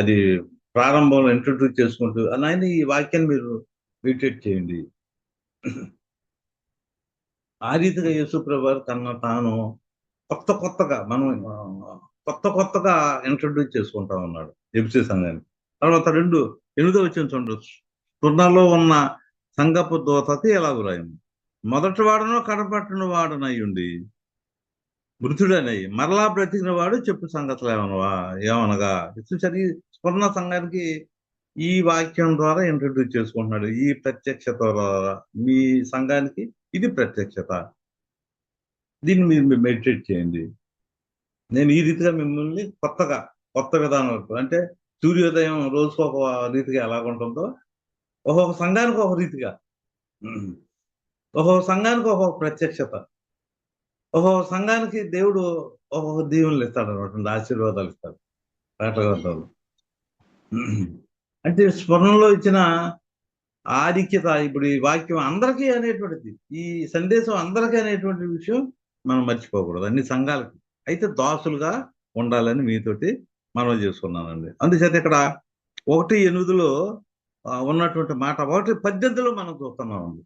అది ప్రారంభంలో ఇంట్రడ్యూస్ చేసుకుంటూ, నాయన ఈ వాక్యాన్ని మీరు మెడిటేట్ చేయండి. ఆ రీతిగా యేసుప్రభు వారు తనను తాను కొత్తగా మనం కొత్తగా ఇంట్రడ్యూస్ చేసుకుంటా ఉన్నాడు ఎఫ్సి సంఘాన్ని. తర్వాత 8వ వచనం చూడండి. స్వర్ణలో ఉన్న సంఘపు దూతకి ఎలా వ్రాయము, మొదటి వాడును కడపట్టిన వాడునయ్యుండి మృతుడనై మరలా బ్రతికిన వాడు చెప్పు సంగతులు ఏమనగా, చూసారు ఈ స్వర్ణ సంఘానికి ఈ వాక్యం ద్వారా ఇంట్రడ్యూస్ చేసుకుంటున్నాడు. ఈ ప్రత్యక్షత ద్వారా మీ సంఘానికి ఇది ప్రత్యక్షత, దీన్ని మీరు మెడిటేట్ చేయండి. నేను ఈ రీతిగా మిమ్మల్ని కొత్త విధానం, అంటే సూర్యోదయం రోజుకు ఒక రీతిగా ఎలాగుంటుందో ఒక్కొక్క సంఘానికి ఒక రీతిగా, ఒక్కొక్క సంఘానికి ఒక్కొక్క ప్రత్యక్షత, ఒక్కొక్క సంఘానికి దేవుడు ఒక్కొక్క దీవెనలు ఇస్తాడు అనమాట, ఆశీర్వాదాలు ఇస్తాడు ప్రకటన గ్రంథంలో. అంటే స్వర్ణంలో ఇచ్చిన ఆధిక్యత ఇప్పుడు ఈ వాక్యం అందరికీ అనేటువంటిది, ఈ సందేశం అందరికీ అనేటువంటి విషయం మనం మర్చిపోకూడదు, అన్ని సంఘాలకి. అయితే దాసులుగా ఉండాలని మీతోటి మనవి చేసుకున్నానండి. అందుచేత ఇక్కడ 1:8లో ఉన్నటువంటి మాట 1:18లో మనం చూస్తున్నామండి.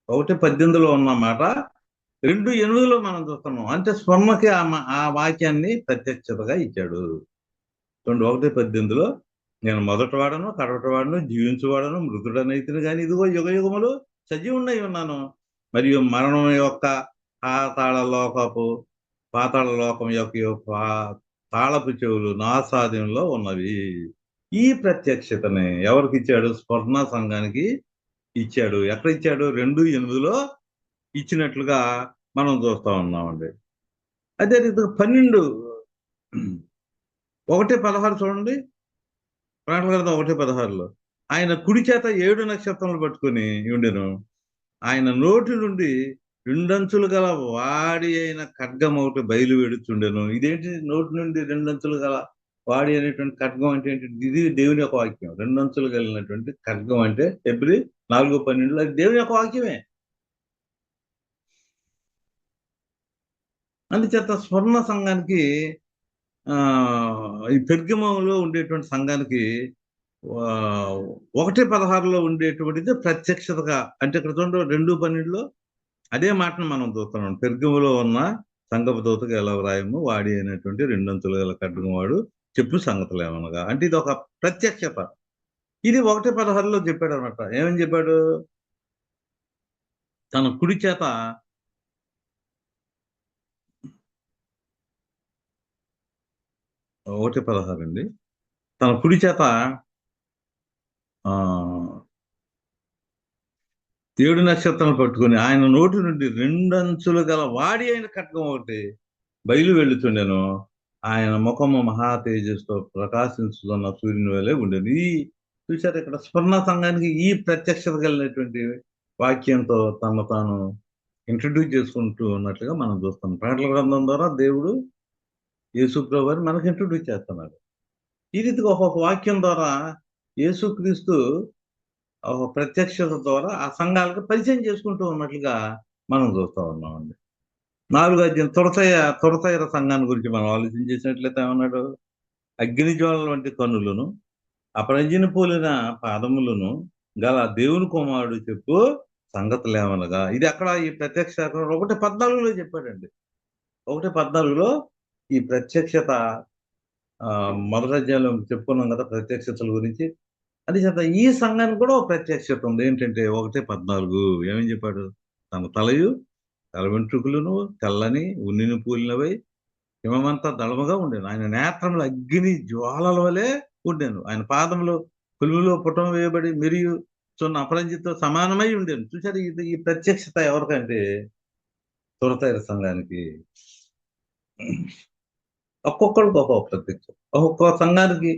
1:18లో ఉన్న మాట 2:8లో మనం చూస్తున్నాం. అంటే స్వర్ణకి ఆ వాక్యాన్ని ప్రత్యక్షతగా ఇచ్చాడు. 1:18లో నేను మొదటి వాడను, కడపటి వాడను, జీవించువాడను, మృతుడనైతిని గాని ఇదిగో యుగయుగములు సజీవుడై ఉన్నాను, మరియు మరణం యొక్క పాతాళ లోకం యొక్క తాళపు చెవులు నా స్వాధీనంలో ఉన్నవి. ఈ ప్రత్యక్షతని ఎవరికి ఇచ్చాడు? స్వర్ణ సంఘానికి ఇచ్చాడు. ఎక్కడ ఇచ్చాడు? 2:8లో ఇచ్చినట్లుగా మనం చూస్తా ఉన్నామండి. అదే రీతిగా 12 1:16 చూడండి. ప్రకటన గ్రంథం 1:16లో ఆయన కుడి చేత 7 నక్షత్రములు పట్టుకొని ఉండెను. ఆయన నోటి నుండి రెండంచులు గల వాడి అయిన ఖడ్గం ఒకటి బయలువెడుచుండెను. ఇదేంటి నోటి నుండి రెండంచులు గల వాడి అనేటువంటి ఖడ్గం అంటే ఏంటి? ఇది దేవుని యొక్క వాక్యం. రెండంచులు కలిగినటువంటి ఖడ్గం అంటే ఫిబ్రవరి 4:12 అది దేవుని యొక్క వాక్యమే. అందుచేత స్వర్ణ సంఘానికి ఈ పెర్గములో ఉండేటువంటి సంఘానికి 1:16లో ఉండేటువంటిది ప్రత్యక్షతగా అంటే ఇక్కడ చూడండి 2:12లో అదే మాటను మనం చూస్తున్నాం. పెర్గములో ఉన్న సంఘపు దూతకు ఎలా వ్రాయము వాడి అయినటువంటి రెండంచులు గల ఖడ్గం వాడు చెప్పు సంగతులు ఏమనగా అంటే ఇది ఒక ప్రత్యక్షత. ఇది 1:16లో చెప్పాడు అనమాట. ఏమని చెప్పాడు? తన కుడి చేత 1:16 అండి. తన కుడి చేత 7 నక్షత్రాలు పట్టుకుని ఆయన నోటి నుండి రెండంచులు గల వాడి అయిన ఖడ్గం ఒకటి బయలు వెళ్ళుతుండెను. ఆయన ముఖము మహా తేజస్సుతో ప్రకాశించుతున్న సూర్యుని వలె ఉండేది. ఈ చూశారు ఇక్కడ స్వర్ణ సంఘానికి ఈ ప్రత్యక్షత కలిగినటువంటి వాక్యంతో తను తాను ఇంట్రడ్యూస్ చేసుకుంటూ ఉన్నట్లుగా మనం చూస్తాం. ప్రకటన గ్రంథం ద్వారా దేవుడు యేసుప్రభు వారిని మనకు ఇంట్రడ్యూస్ చేస్తున్నాడు. ఈ రీతిగా ఒక్కొక్క వాక్యం ద్వారా యేసుక్రీస్తు ఒక ప్రత్యక్షత ద్వారా ఆ సంఘాలకు పరిచయం చేసుకుంటూ ఉన్నట్లుగా మనం చూస్తూ ఉన్నామండి. 4వ అధ్యాయం తొడతైర సంఘాన్ని గురించి మనం ఆలోచన చేసినట్లయితే ఏమన్నాడు? అగ్నిజ్వాలల వంటి కన్నులను అపరంజిని పోలిన పాదములను గల దేవుని కుమారుడు చెప్పు సంగతులు ఏమనగా ఇది అక్కడ ఈ ప్రత్యక్ష 1:14లో చెప్పాడండి. 1:14లో ఈ ప్రత్యక్షత మొదటి అధ్యాయంలో చెప్పుకున్నాం కదా ప్రత్యక్షతల గురించి. అది చేత ఈ సంఘానికి కూడా ఒక ప్రత్యక్షత ఉంది. ఏంటంటే 1:14 ఏమని చెప్పాడు? తన తలయు తల వెంట్రుకలను తెల్లని ఉన్నిని పూలినవై హిమమంతా దళముగా ఉండేను. ఆయన నేత్రములు అగ్ని జ్వాలల వలె ఉండేను. ఆయన పాదములు కొలువులో పుటం వేయబడి మెరియు చున్న అపరంజితో సమానమై ఉండేను. చూసారు ఇది ఈ ప్రత్యక్షత ఎవరికంటే తొడతైర సంఘానికి. ఒక్కొక్కరికి ఒక్కొక్క ప్రత్యక్షత, ఒక్కొక్క సంఘానికి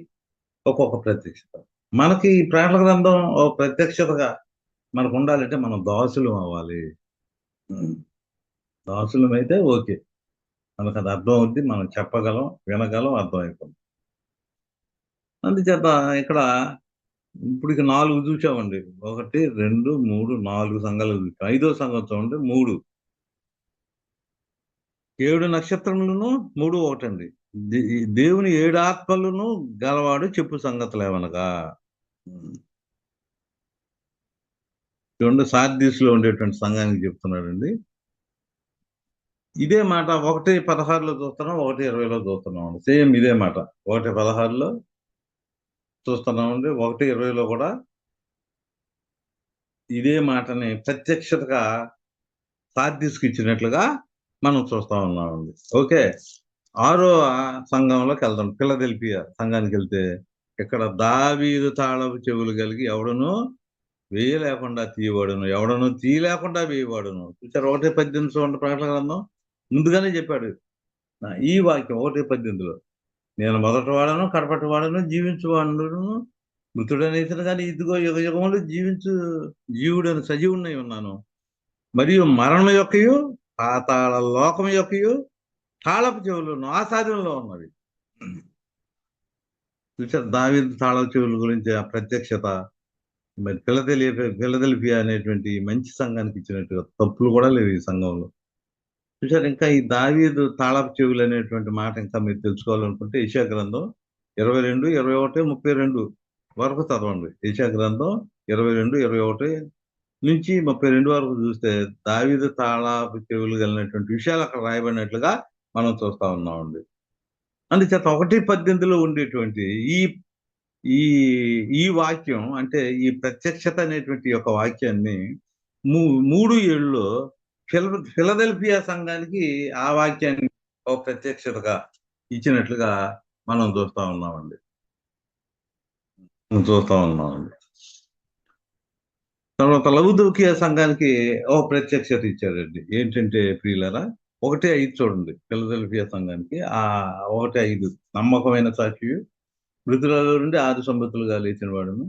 ఒక్కొక్క ప్రత్యక్షత. మనకి ఈ ప్రకటన గ్రంథం ఒక ప్రత్యక్షతగా మనకు ఉండాలంటే మనం దాసులం అవ్వాలి. దాసులం అయితే ఓకే, మనకు అది అర్థం అవుద్ది, మనం చెప్పగలం, వినగలం, అర్థమైపోతుంది. అందుచేత ఇక్కడ ఇప్పుడు 4 చూసామండి. 1, 2, 3, 4 సంఘాలు చూసాం. 5వ సంఘం చూడండి 3. 7 నక్షత్రములను 3 ఒకటండి. దేవుని 7 ఆత్మలను గలవాడు చెప్పు సంగతులు ఏమనగా చూడండి సార్దీస్లో ఉండేటువంటి సంఘానికి చెప్తున్నాడండి. ఇదే మాట 1:16లో చూస్తున్నాం, 1:20లో చూస్తున్నాం. సేమ్ ఇదే మాట 1:16లో చూస్తున్నామండి, 1:20లో కూడా ఇదే మాటని ప్రత్యక్షతగా సార్దీస్కి ఇచ్చినట్లుగా మనం చూస్తా ఉన్నామండి. ఓకే, 6వ సంఘంలోకి వెళ్దాం. ఫిలదెల్ఫియా సంఘానికి వెళ్తే ఇక్కడ దావీదు తాళపు చెవులు కలిగి ఎవడను వేయలేకుండా తీయబడును, ఎవడను తీయలేకుండా వేయబడును. చూసారు 1:18 చూడండి ప్రకటన గ్రంథం. ముందుగానే చెప్పాడు ఈ వాక్యం 1:18లో, నేను మొదటి వాడను కడపటి వాడను జీవించువాడును మృతుడనేసిన కానీ ఇదిగో యుగ యుగములు జీవించు జీవుడని సజీవుడినై ఉన్నాను, మరియు మరణం యొక్కయు పాతాళ లోకం యొక్కయు తాళపు చెవులు నా సాధ్యంలో ఉన్నవి. చూసారు దావీదు తాళపు చెవుల గురించి ఆ ప్రత్యక్షత. మరి ఫిలదెల్ఫియా అనేటువంటి మంచి సంఘానికి ఇచ్చినట్టుగా తప్పులు కూడా లేవు ఈ సంఘంలో. చూసారు ఇంకా ఈ దావీదు తాళపు చెవులు అనేటువంటి మాట ఇంకా మీరు తెలుసుకోవాలనుకుంటే యెషయా గ్రంథం 22, 21, 32 వరకు చదవండి. యెషయా గ్రంథం 22, 21 నుంచి 32 వరకు చూస్తే దావీదు తాళపు చెవులు కలిగినటువంటి విషయాలు అక్కడ రాయబడినట్లుగా మనం చూస్తా ఉన్నామండి. అందుచేత 1:18లో ఉండేటువంటి ఈ ఈ ఈ వాక్యం అంటే ఈ ప్రత్యక్షత అనేటువంటి యొక్క వాక్యాన్ని 3:7లో ఫిలదెల్ఫియా సంఘానికి ఆ వాక్యాన్ని ఒక ప్రత్యక్షతగా ఇచ్చినట్లుగా మనం చూస్తా ఉన్నామండి. తర్వాత లవుదోకియా సంఘానికి ఒక ప్రత్యక్షత ఇచ్చాడండి. ఏంటంటే ప్రియులారా, 1:5 చూడండి ఫిలదెల్ఫియా సంఘానికి. 1:5 నమ్మకమైన సాక్షి, మృతులలో నుండి ఆది సంబుతులుగా లేచిన వాడును,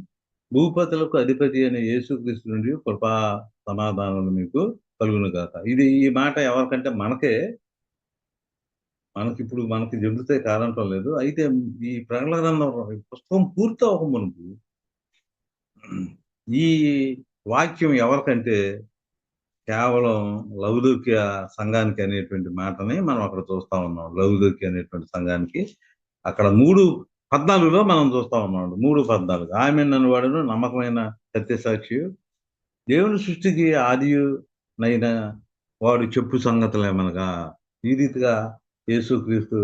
భూపతులకు అధిపతి అనే యేసుక్రీస్తు నుండి కృపా సమాధానాలు మీకు కలుగును గాక. ఈ మాట ఎవరికంటే మనకిప్పుడు మనకి చెబితే కాదంటం లేదు. అయితే ఈ ప్రకటన గ్రంథం పుస్తకం పూర్తి అవ్వక మునుపు ఈ వాక్యం ఎవరికంటే కేవలం లౌదూక్య సంఘానికి అనేటువంటి మాటని మనం అక్కడ చూస్తా ఉన్నాం. లౌదూక్య అనేటువంటి సంఘానికి అక్కడ 3:14లో మనం చూస్తా ఉన్నాం. 3:14 ఆమె నన్ను వాడును నమ్మకమైన సత్యసాక్షి, దేవుని సృష్టికి ఆదియునైన వాడు చెప్పు సంగతులేమనగా. ఈ రీతిగా యేసుక్రీస్తు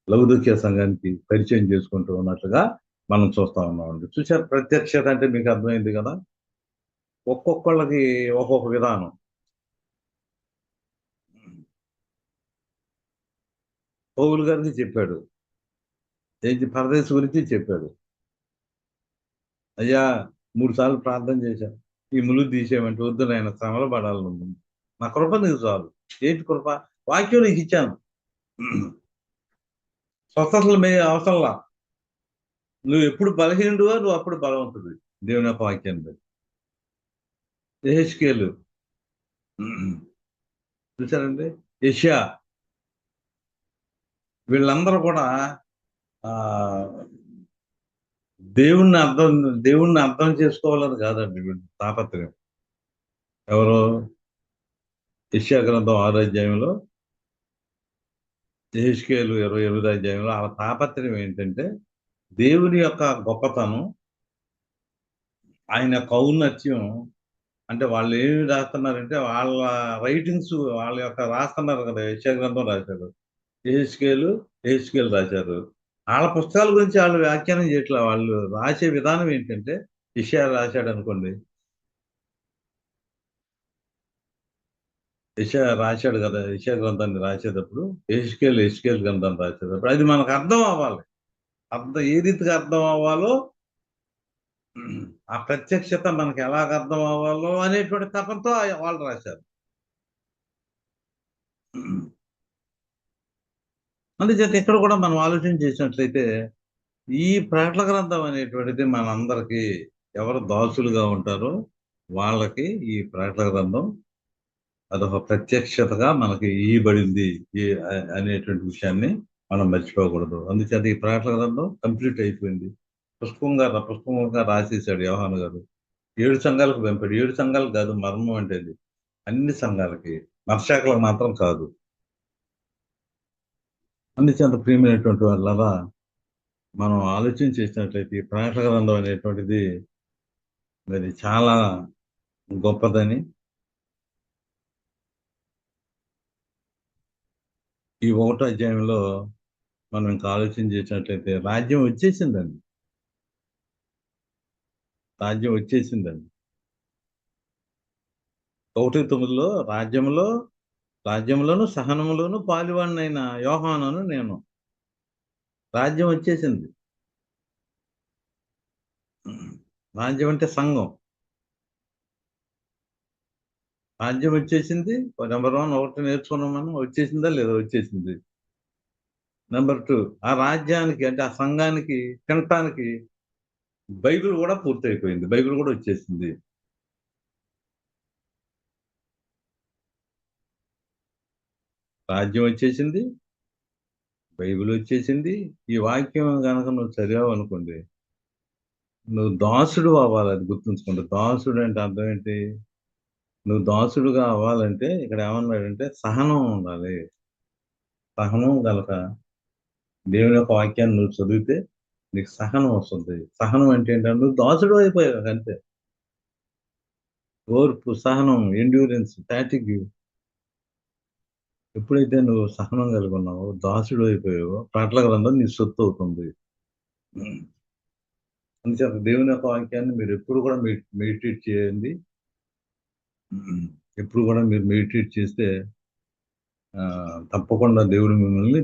లౌదూక్య సంఘానికి పరిచయం చేసుకుంటూ ఉన్నట్లుగా మనం చూస్తా ఉన్నామండి. చూసారు, ప్రత్యక్షత అంటే మీకు అర్థమైంది కదా. ఒక్కొక్కళ్ళకి ఒక్కొక్క విధానం. పౌలు గారికి చెప్పాడు, ఏంటి పరదేశ గురించి చెప్పాడు. అయ్యా 3 సార్లు ప్రార్థన చేశాను, ఈ ముళ్ళు తీసేయమంటే వద్దు నాయన, శ్రమలు పడాలి నువ్వు, నా కృప నీకు చాలు. ఏంటి కృప? వాక్యం నీకు ఇచ్చాను, స్వస్థతలు అవసరంలా. నువ్వు ఎప్పుడు బలహీనుడువో నువ్వు అప్పుడు బలవంతుడు. దేవుని యొక్క వాక్యాన్ని బట్టి. యెహెజ్కేలు చూసారండి, యెషయా, వీళ్ళందరూ కూడా దేవుణ్ణి అర్థం చేసుకోవాలని కాదండి వీళ్ళు తాపత్రయం. ఎవరు? యెషయా గ్రంథం 6వ అధ్యాయంలో, యెహెజ్కేలు 28వ అధ్యాయంలో వాళ్ళ తాపత్రయం ఏంటంటే దేవుని యొక్క గొప్పతనం, ఆయన యొక్క ఔన్నత్యం. అంటే వాళ్ళు ఏమి రాస్తున్నారంటే వాళ్ళ రైటింగ్స్, వాళ్ళ యొక్క రాస్తున్నారు కదా. యెషయా గ్రంథం రాశారు, యెహెజ్కేలు రాశారు. వాళ్ళ పుస్తకాల గురించి వాళ్ళు వ్యాఖ్యానం చేయట్లా. వాళ్ళు రాసే విధానం ఏంటంటే, యెషయా రాశాడు అనుకోండి, యెషయా రాశాడు కదా, యెషయా గ్రంథాన్ని రాసేటప్పుడు యెహెజ్కేలు గ్రంథాన్ని రాసేటప్పుడు అది మనకు అర్థం అవ్వాలి. ఏ రీతిగా అర్థం అవ్వాలో, ఆ ప్రత్యక్షత మనకి ఎలాగ అర్థం అవ్వాలో అనేటువంటి తపంతో వాళ్ళు రాశారు. అందుచేత ఇక్కడ కూడా మనం ఆలోచన చేసినట్లయితే ఈ ప్రకటన గ్రంథం అనేటువంటిది మనందరికీ, ఎవరు దాసులుగా ఉంటారో వాళ్ళకి ఈ ప్రకటన గ్రంథం అదొక ప్రత్యక్షతగా మనకి ఇయ్యబడింది అనేటువంటి విషయాన్ని మనం మర్చిపోకూడదు. అందుచేత ఈ ప్రకటన గ్రంథం కంప్లీట్ అయిపోయింది. పుష్పంగా రాసేసాడు యోహాను గారు. 7 సంఘాలకు పంపాడు. 7 సంఘాలకు కాదు మర్మం అంటే, అన్ని సంఘాలకి, మర్శాకులకు మాత్రం కాదు. అందుచేత ప్రియమైనటువంటి వాళ్ళరా, మనం ఆలోచన చేసినట్లయితే ఈ ప్రకటన గ్రంథం అనేటువంటిది మరి చాలా గొప్పదని, ఈ 1వ అధ్యాయంలో మనం ఇంకా ఆలోచన చేసినట్లయితే రాజ్యం వచ్చేసిందండి. 1:9లో రాజ్యంలోను సహనములోను పాలువాడినైన యోహానును నేను. రాజ్యం వచ్చేసింది. రాజ్యం అంటే సంఘం. రాజ్యం వచ్చేసింది. నెంబర్ 1 ఒకటి నేర్చుకున్నాం మనం. వచ్చేసిందా లేదా? వచ్చేసింది. నెంబర్ 2, ఆ రాజ్యానికి అంటే ఆ సంఘానికి తినటానికి బైబిల్ కూడా పూర్తయిపోయింది. బైబిల్ కూడా వచ్చేసింది. రాజ్యం వచ్చేసింది, బైబిల్ వచ్చేసింది. ఈ వాక్యం కనుక నువ్వు చదివావు అనుకోండి, నువ్వు దాసుడు అవ్వాలి. అది గుర్తుంచుకోండి. దాసుడు అంటే అర్థం ఏంటి? నువ్వు దాసుడుగా అవ్వాలంటే ఇక్కడ ఏమన్నాడంటే సహనం ఉండాలి. సహనం గనక దేవుని యొక్క వాక్యాన్ని నువ్వు చదివితే నీకు సహనం వస్తుంది. సహనం అంటే ఏంటంటే నువ్వు దాసుడు అయిపోయావు అంతే. ఓర్పు, సహనం, ఎండ్యూరెన్స్, ఫ్యాటిగ్యూ. ఎప్పుడైతే నువ్వు సహనం కలిగి ఉన్నావో, దాసుడు అయిపోయావో, ప్రకటన గ్రంథం నీ సొత్తు అవుతుంది. అందుచేత దేవుని యొక్క వాక్యాన్ని మీరు ఎప్పుడు కూడా మెడిటేట్ చేయండి. ఎప్పుడు కూడా మీరు మెడిటేట్ చేస్తే తప్పకుండా దేవుడు మిమ్మల్ని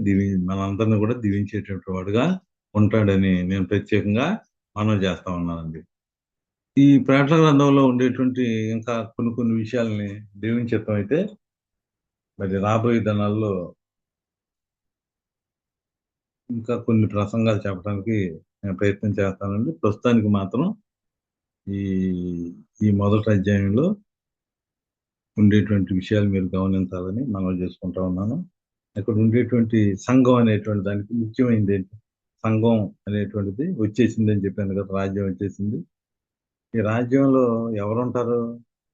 మనందరిని కూడా దీవించేటువంటి వాడుగా ఉంటాడని నేను ప్రత్యేకంగా మనవి చేస్తా ఉన్నానండి. ఈ ప్రకటన గ్రంథంలో ఉండేటువంటి ఇంకా కొన్ని విషయాల్ని దేవుని చిత్తం అయితే మరి రాబోయే దినాల్లో ఇంకా కొన్ని ప్రసంగాలు చెప్పడానికి నేను ప్రయత్నం చేస్తానండి. ప్రస్తుతానికి మాత్రం ఈ ఈ మొదటి అధ్యాయంలో ఉండేటువంటి విషయాలు మీరు గమనించాలని మనవి చేసుకుంటా ఉన్నాను. అక్కడ ఉండేటువంటి సంఘం అనేటువంటి దానికి ముఖ్యమైనది ఏంటి? సంఘం అనేటువంటిది వచ్చేసిందని చెప్పాను కదా, రాజ్యం వచ్చేసింది. ఈ రాజ్యంలో ఎవరుంటారు?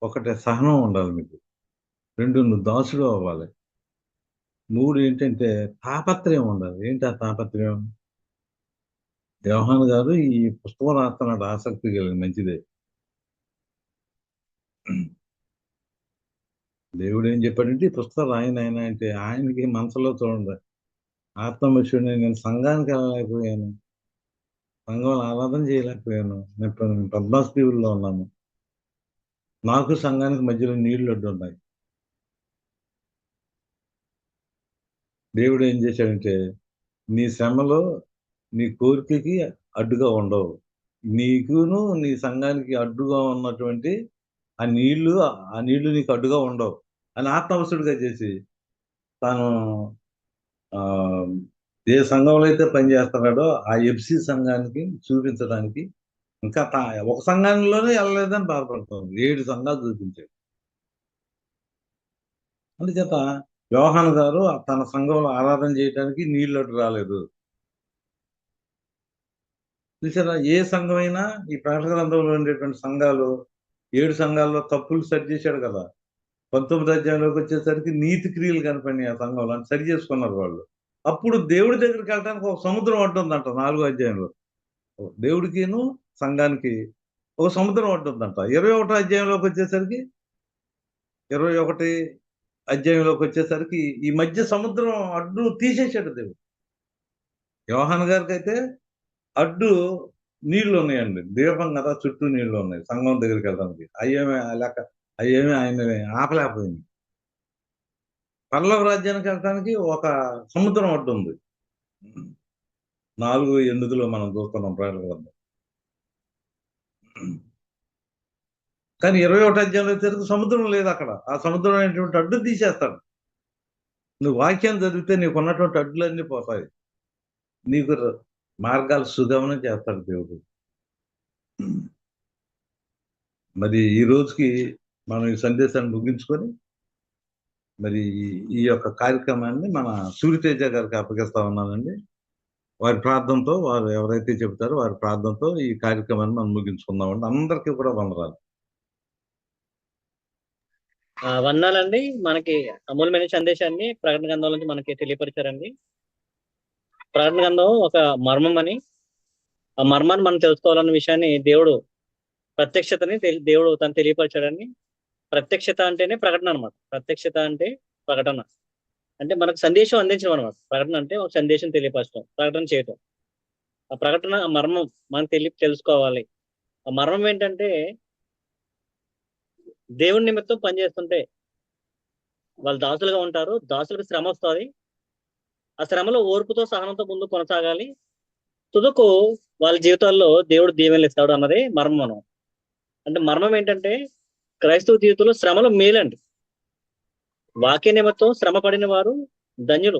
ఒకటి సహనం ఉండాలి మీకు. 2 నువ్వు దాసుడు అవ్వాలి. 3 ఏంటంటే తాపత్రయం ఉండాలి. ఏంటి ఆ తాపత్రయం? యోహాను గారు ఈ పుస్తకం రాస్తున్నాడు, ఆసక్తి కలిగి, మంచిదే. దేవుడు ఏం చెప్పాడంటే ఈ పుస్తకం రాయను ఆయన అంటే, ఆయనకి మనసులో చూడండి, ఆత్మవిషుడిని నేను సంఘానికి వెళ్ళలేకపోయాను, సంఘంలో ఆరాధన చేయలేకపోయాను, నేను పద్మాస్పీవుల్లో ఉన్నాను, నాకు సంఘానికి మధ్యలో నీళ్లు అడ్డు ఉన్నాయి. దేవుడు ఏం చేశాడంటే నీ శ్రమలో నీ కోరికకి అడ్డుగా ఉండవు, నీకును నీ సంఘానికి అడ్డుగా ఉన్నటువంటి ఆ నీళ్లు నీకు అడ్డుగా ఉండవు అని ఆత్మవశుడిగా చేసి తాను ఆ ఏ సంఘంలో అయితే పనిచేస్తున్నాడో ఆ ఎఫ్సి సంఘానికి చూపించడానికి, ఇంకా ఒక సంఘంలోనే వెళ్ళలేదని బాధపడుతుంది, 7 సంఘాలు చూపించాడు. అందుచేత యోహాను గారు తన సంఘంలో ఆరాధన చేయడానికి నీళ్ళు అడ్డు రాలేదు. చూసారా, ఏ సంఘమైనా ఈ ప్రకటన గ్రంథంలో ఉండేటువంటి సంఘాలు 7 సంఘాల్లో తప్పులు సరి చేశాడు కదా. 19 అధ్యాయంలోకి వచ్చేసరికి నీతి క్రియలు కనపడినాయి ఆ సంఘంలో, అని సరి చేసుకున్నారు వాళ్ళు. అప్పుడు దేవుడి దగ్గరికి వెళ్ళడానికి ఒక సముద్రం ఉంటుందంట 4వ అధ్యాయంలో. దేవుడికిను సంఘానికి ఒక సముద్రం ఉంటుందంట. 21 అధ్యాయంలోకి వచ్చేసరికి 21 అధ్యాయంలోకి వచ్చేసరికి ఈ మధ్య సముద్రం అడ్డు తీసేసాడు దేవుడు. యోహాను గారికి అయితే అడ్డు నీళ్లు ఉన్నాయండి, దీపం కదా, చుట్టూ నీళ్లు ఉన్నాయి సంఘం దగ్గరికి వెళ్ళడానికి. అయ్యేమి ఆయన ఆపలేకపోయింది. పరలోక రాజ్యానికి వెళ్ళడానికి ఒక సముద్రం అడ్డు ఉంది. 4:8 మనం చూస్తున్నాం ప్రకటన గ్రంథం. కానీ 21 అధ్యాయంలో వచ్చేసరికి సముద్రం లేదు అక్కడ. ఆ సముద్రం అనేటువంటి అడ్డు తీసేస్తాడు. నువ్వు వాక్యం చదివితే నీకు ఉన్నటువంటి అడ్డులన్నీ పోతాయి, నీకు మార్గాలు సుగమనం చేస్తాడు దేవుడు. మరి ఈ రోజుకి మనం ఈ సందేశాన్ని ముగించుకొని మరి ఈ యొక్క కార్యక్రమాన్ని మన సూర్యతేజ గారికి అప్పగిస్తా ఉన్నానండి. వారి ప్రార్థనతో, వారు ఎవరైతే చెబుతారో వారి ప్రార్థనతో ఈ కార్యక్రమాన్ని మనం ముగించుకుందామండి. అందరికీ కూడా వందనాలు. వందనాలండి. మనకి అమూల్యమైన సందేశాన్ని ప్రకటన గ్రంథం నుంచి మనకి తెలియపరిచారండి. ప్రకటన గ్రంథం ఒక మర్మం అని, ఆ మర్మాన్ని మనం తెలుసుకోవాలన్న విషయాన్ని దేవుడు దేవుడు తను తెలియపరిచాడని. ప్రత్యక్షత అంటేనే ప్రకటన అనమాట. ప్రత్యక్షత అంటే ప్రకటన అంటే మనకు సందేశం అందించడం అనమాట. ప్రకటన అంటే ఒక సందేశం తెలియపరచడం, ప్రకటన చేయటం. ఆ ప్రకటన, ఆ మర్మం మనం తెలుసుకోవాలి. ఆ మర్మం ఏంటంటే దేవుని నిమిత్తం పనిచేస్తుంటే వాళ్ళు దాసులుగా ఉంటారు, దాసులకు శ్రమ వస్తుంది. ఆ శ్రమలో ఓర్పుతో సహనంతో ముందు కొనసాగాలి. తుదకు వాళ్ళ జీవితాల్లో దేవుడు దీవెనలు ఇస్తాడు అన్నదే మర్మం. అంటే మర్మం ఏంటంటే క్రైస్తవ జీవితంలో శ్రమలు మేలండి. వాక్య నిమిత్తం శ్రమ పడిన వారు ధన్యులు.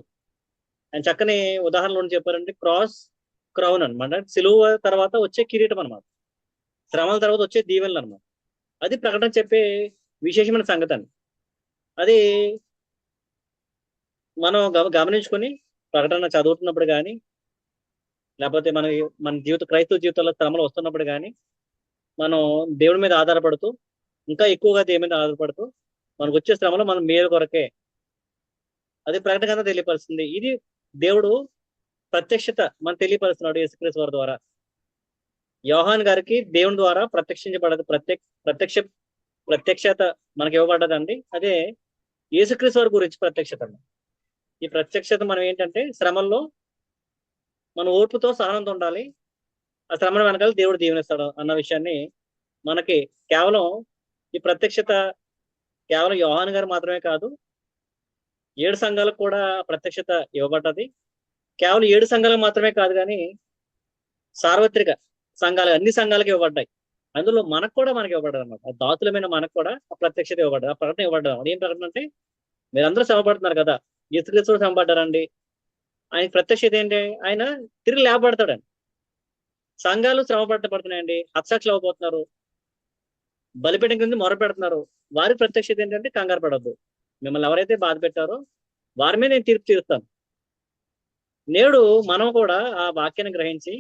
ఆయన చక్కని ఉదాహరణలు చెప్పారంటే క్రౌన్ అనమాట. సిలువ తర్వాత వచ్చే కిరీటం అనమాట, శ్రమల తర్వాత వచ్చే దీవెనలు అనమాట. అది ప్రకటన చెప్పే విశేషమైన సంగతి అండి. అది మనం గమనించుకొని ప్రకటన చదువుతున్నప్పుడు కానీ, లేకపోతే మన క్రైస్తవ జీవితంలో శ్రమలు వస్తున్నప్పుడు కానీ మనం దేవుడి మీద ఆధారపడుతూ, ఇంకా ఎక్కువగా దేవుడి మీద ఆధారపడుతూ, మనకు వచ్చే శ్రమలో మనం మేలు కొరకే అది ప్రకటన కింద తెలియపరుస్తుంది. ఇది దేవుడు ప్రత్యక్షత మనం తెలియపరుస్తున్నాడు యేసుక్రీస్తు వారి ద్వారా. యోహాన్ గారికి దేవుని ద్వారా ప్రత్యక్షించబడదు, ప్రత్యక్షత మనకి ఇవ్వబడ్డదండి. అదే యేసుక్రీస్తు వారి గురించి ప్రత్యక్షత. ఈ ప్రత్యక్షత మనం ఏంటంటే శ్రమల్లో మన ఓర్పుతో సహనంతో ఉండాలి. ఆ శ్రమణ వెనకాల దేవుడు దీవెనిస్తాడు అన్న విషయాన్ని మనకి కేవలం ఈ ప్రత్యక్షత కేవలం యోహాను గారు మాత్రమే కాదు, 7 సంఘాలకు కూడా ప్రత్యక్షత ఇవ్వబడ్డది. కేవలం 7 సంఘాలకు మాత్రమే కాదు కానీ సార్వత్రిక సంఘాలు, అన్ని సంఘాలకు ఇవ్వబడ్డాయి. అందులో మనకు కూడా మనకి ఇవ్వబడ్డారు అనమాట. దాసులమైన మనకు కూడా ఆ ప్రత్యక్షత ఇవ్వబడ్డారు, ఆ ప్రకటన ఇవ్వబడ్డారు. ఏం ప్రకటన అంటే మీరందరూ శ్రమ పడుతున్నారు కదా, యేసుక్రీస్తు శ్రమ పడ్డారండి. ఆయన ప్రత్యక్షత ఏంటి? ఆయన తిరిగి లేపబడతాడండి. సంఘాలు శ్రమ పడుతున్నాయండి, హత్సాక్షులు అవ్వబోతున్నారు, బలిపీఠం కింద మొర పెడుతున్నారు. వారి ప్రత్యక్షత ఏంటంటే కంగారు పడొద్దు, మిమ్మల్ని ఎవరైతే బాధ పెట్టారో వారి మీద నేను తీర్పు తీరుస్తాను. నేడు మనం కూడా ఆ వాక్యాన్ని గ్రహించి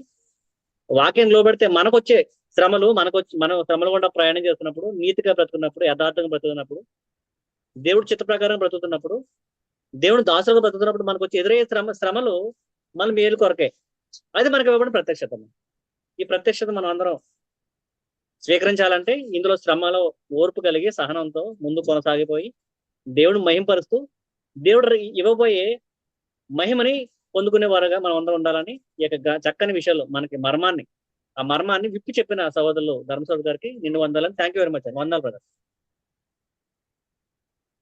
వాక్యం లోబడితే మనకొచ్చే శ్రమలు మనం శ్రమలు గుండా ప్రయాణం చేస్తున్నప్పుడు, నీతిగా బ్రతుకున్నప్పుడు, యథార్థంగా బ్రతుకున్నప్పుడు, దేవుడు చిత్త ప్రకారం బ్రతుకుతున్నప్పుడు, దేవుడు దాసులుగా బ్రతుకుతున్నప్పుడు మనకు వచ్చి ఎదురయ్యే శ్రమలు మన మేలు కొరకే. అది మనకి ఇవ్వబడిన ప్రత్యక్షత. ఈ ప్రత్యక్షత మనం అందరం స్వీకరించాలంటే ఇందులో శ్రమలో ఓర్పు కలిగి సహనంతో ముందు కొనసాగిపోయి దేవుడు మహింపరుస్తూ దేవుడు ఇవ్వబోయే మహిమని పొందుకునే వారుగా మనం అందరం ఉండాలని ఈ యొక్క చక్కని విషయాలు మనకి ఆ మర్మాన్ని విప్పి చెప్పిన సహోదరులు ధర్మసోదరు గారికి నిన్ను వందాలని. థ్యాంక్ యూ వెరీ మచ్ అండి. వందాలు బ్రదర్.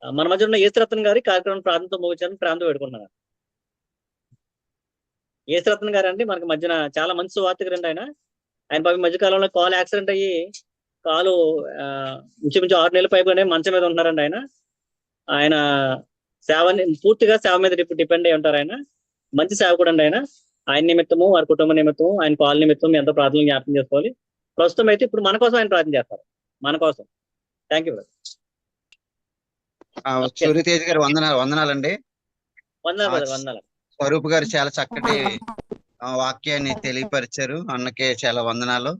మన మధ్య ఉన్న యేసురత్నం గారి కార్యక్రమం ప్రాంతంతో ముగించాలని ప్రాంతం వేడుకుంటున్నాను. యేసురత్నం గారు అండి మనకి మధ్యన చాలా మంచి సువార్తికుడు అండి. ఆయన పాపం మధ్య కాలంలో కాలు యాక్సిడెంట్ అయ్యి కాలు ఇంచుమించు 6 నెలల పైబడి మంచం మీద ఉంటున్నారండి. ఆయన సేవని పూర్తిగా సేవ మీద డిపెండ్ అయి ఉంటారు. ఆయన మంచి సేవకుడు అండి. ఆయన నిమిత్తము, వారి కుటుంబ నిమిత్తము, ఆయన కాల్ నిమిత్తం ఎంతో ప్రార్థనలు జ్ఞాపకం చేసుకోవాలి. ప్రస్తుతం అయితే ఇప్పుడు మన కోసం ఆయన ప్రార్థన చేస్తారు, మన కోసం. Thank you. సూర్యతేజ్ గారు వందనాలండి. వందనాలు. స్వరూప్ గారు చాలా చక్కటి వాక్యాన్ని తెలియపరిచారు. అన్నకే చాలా వందనాలు.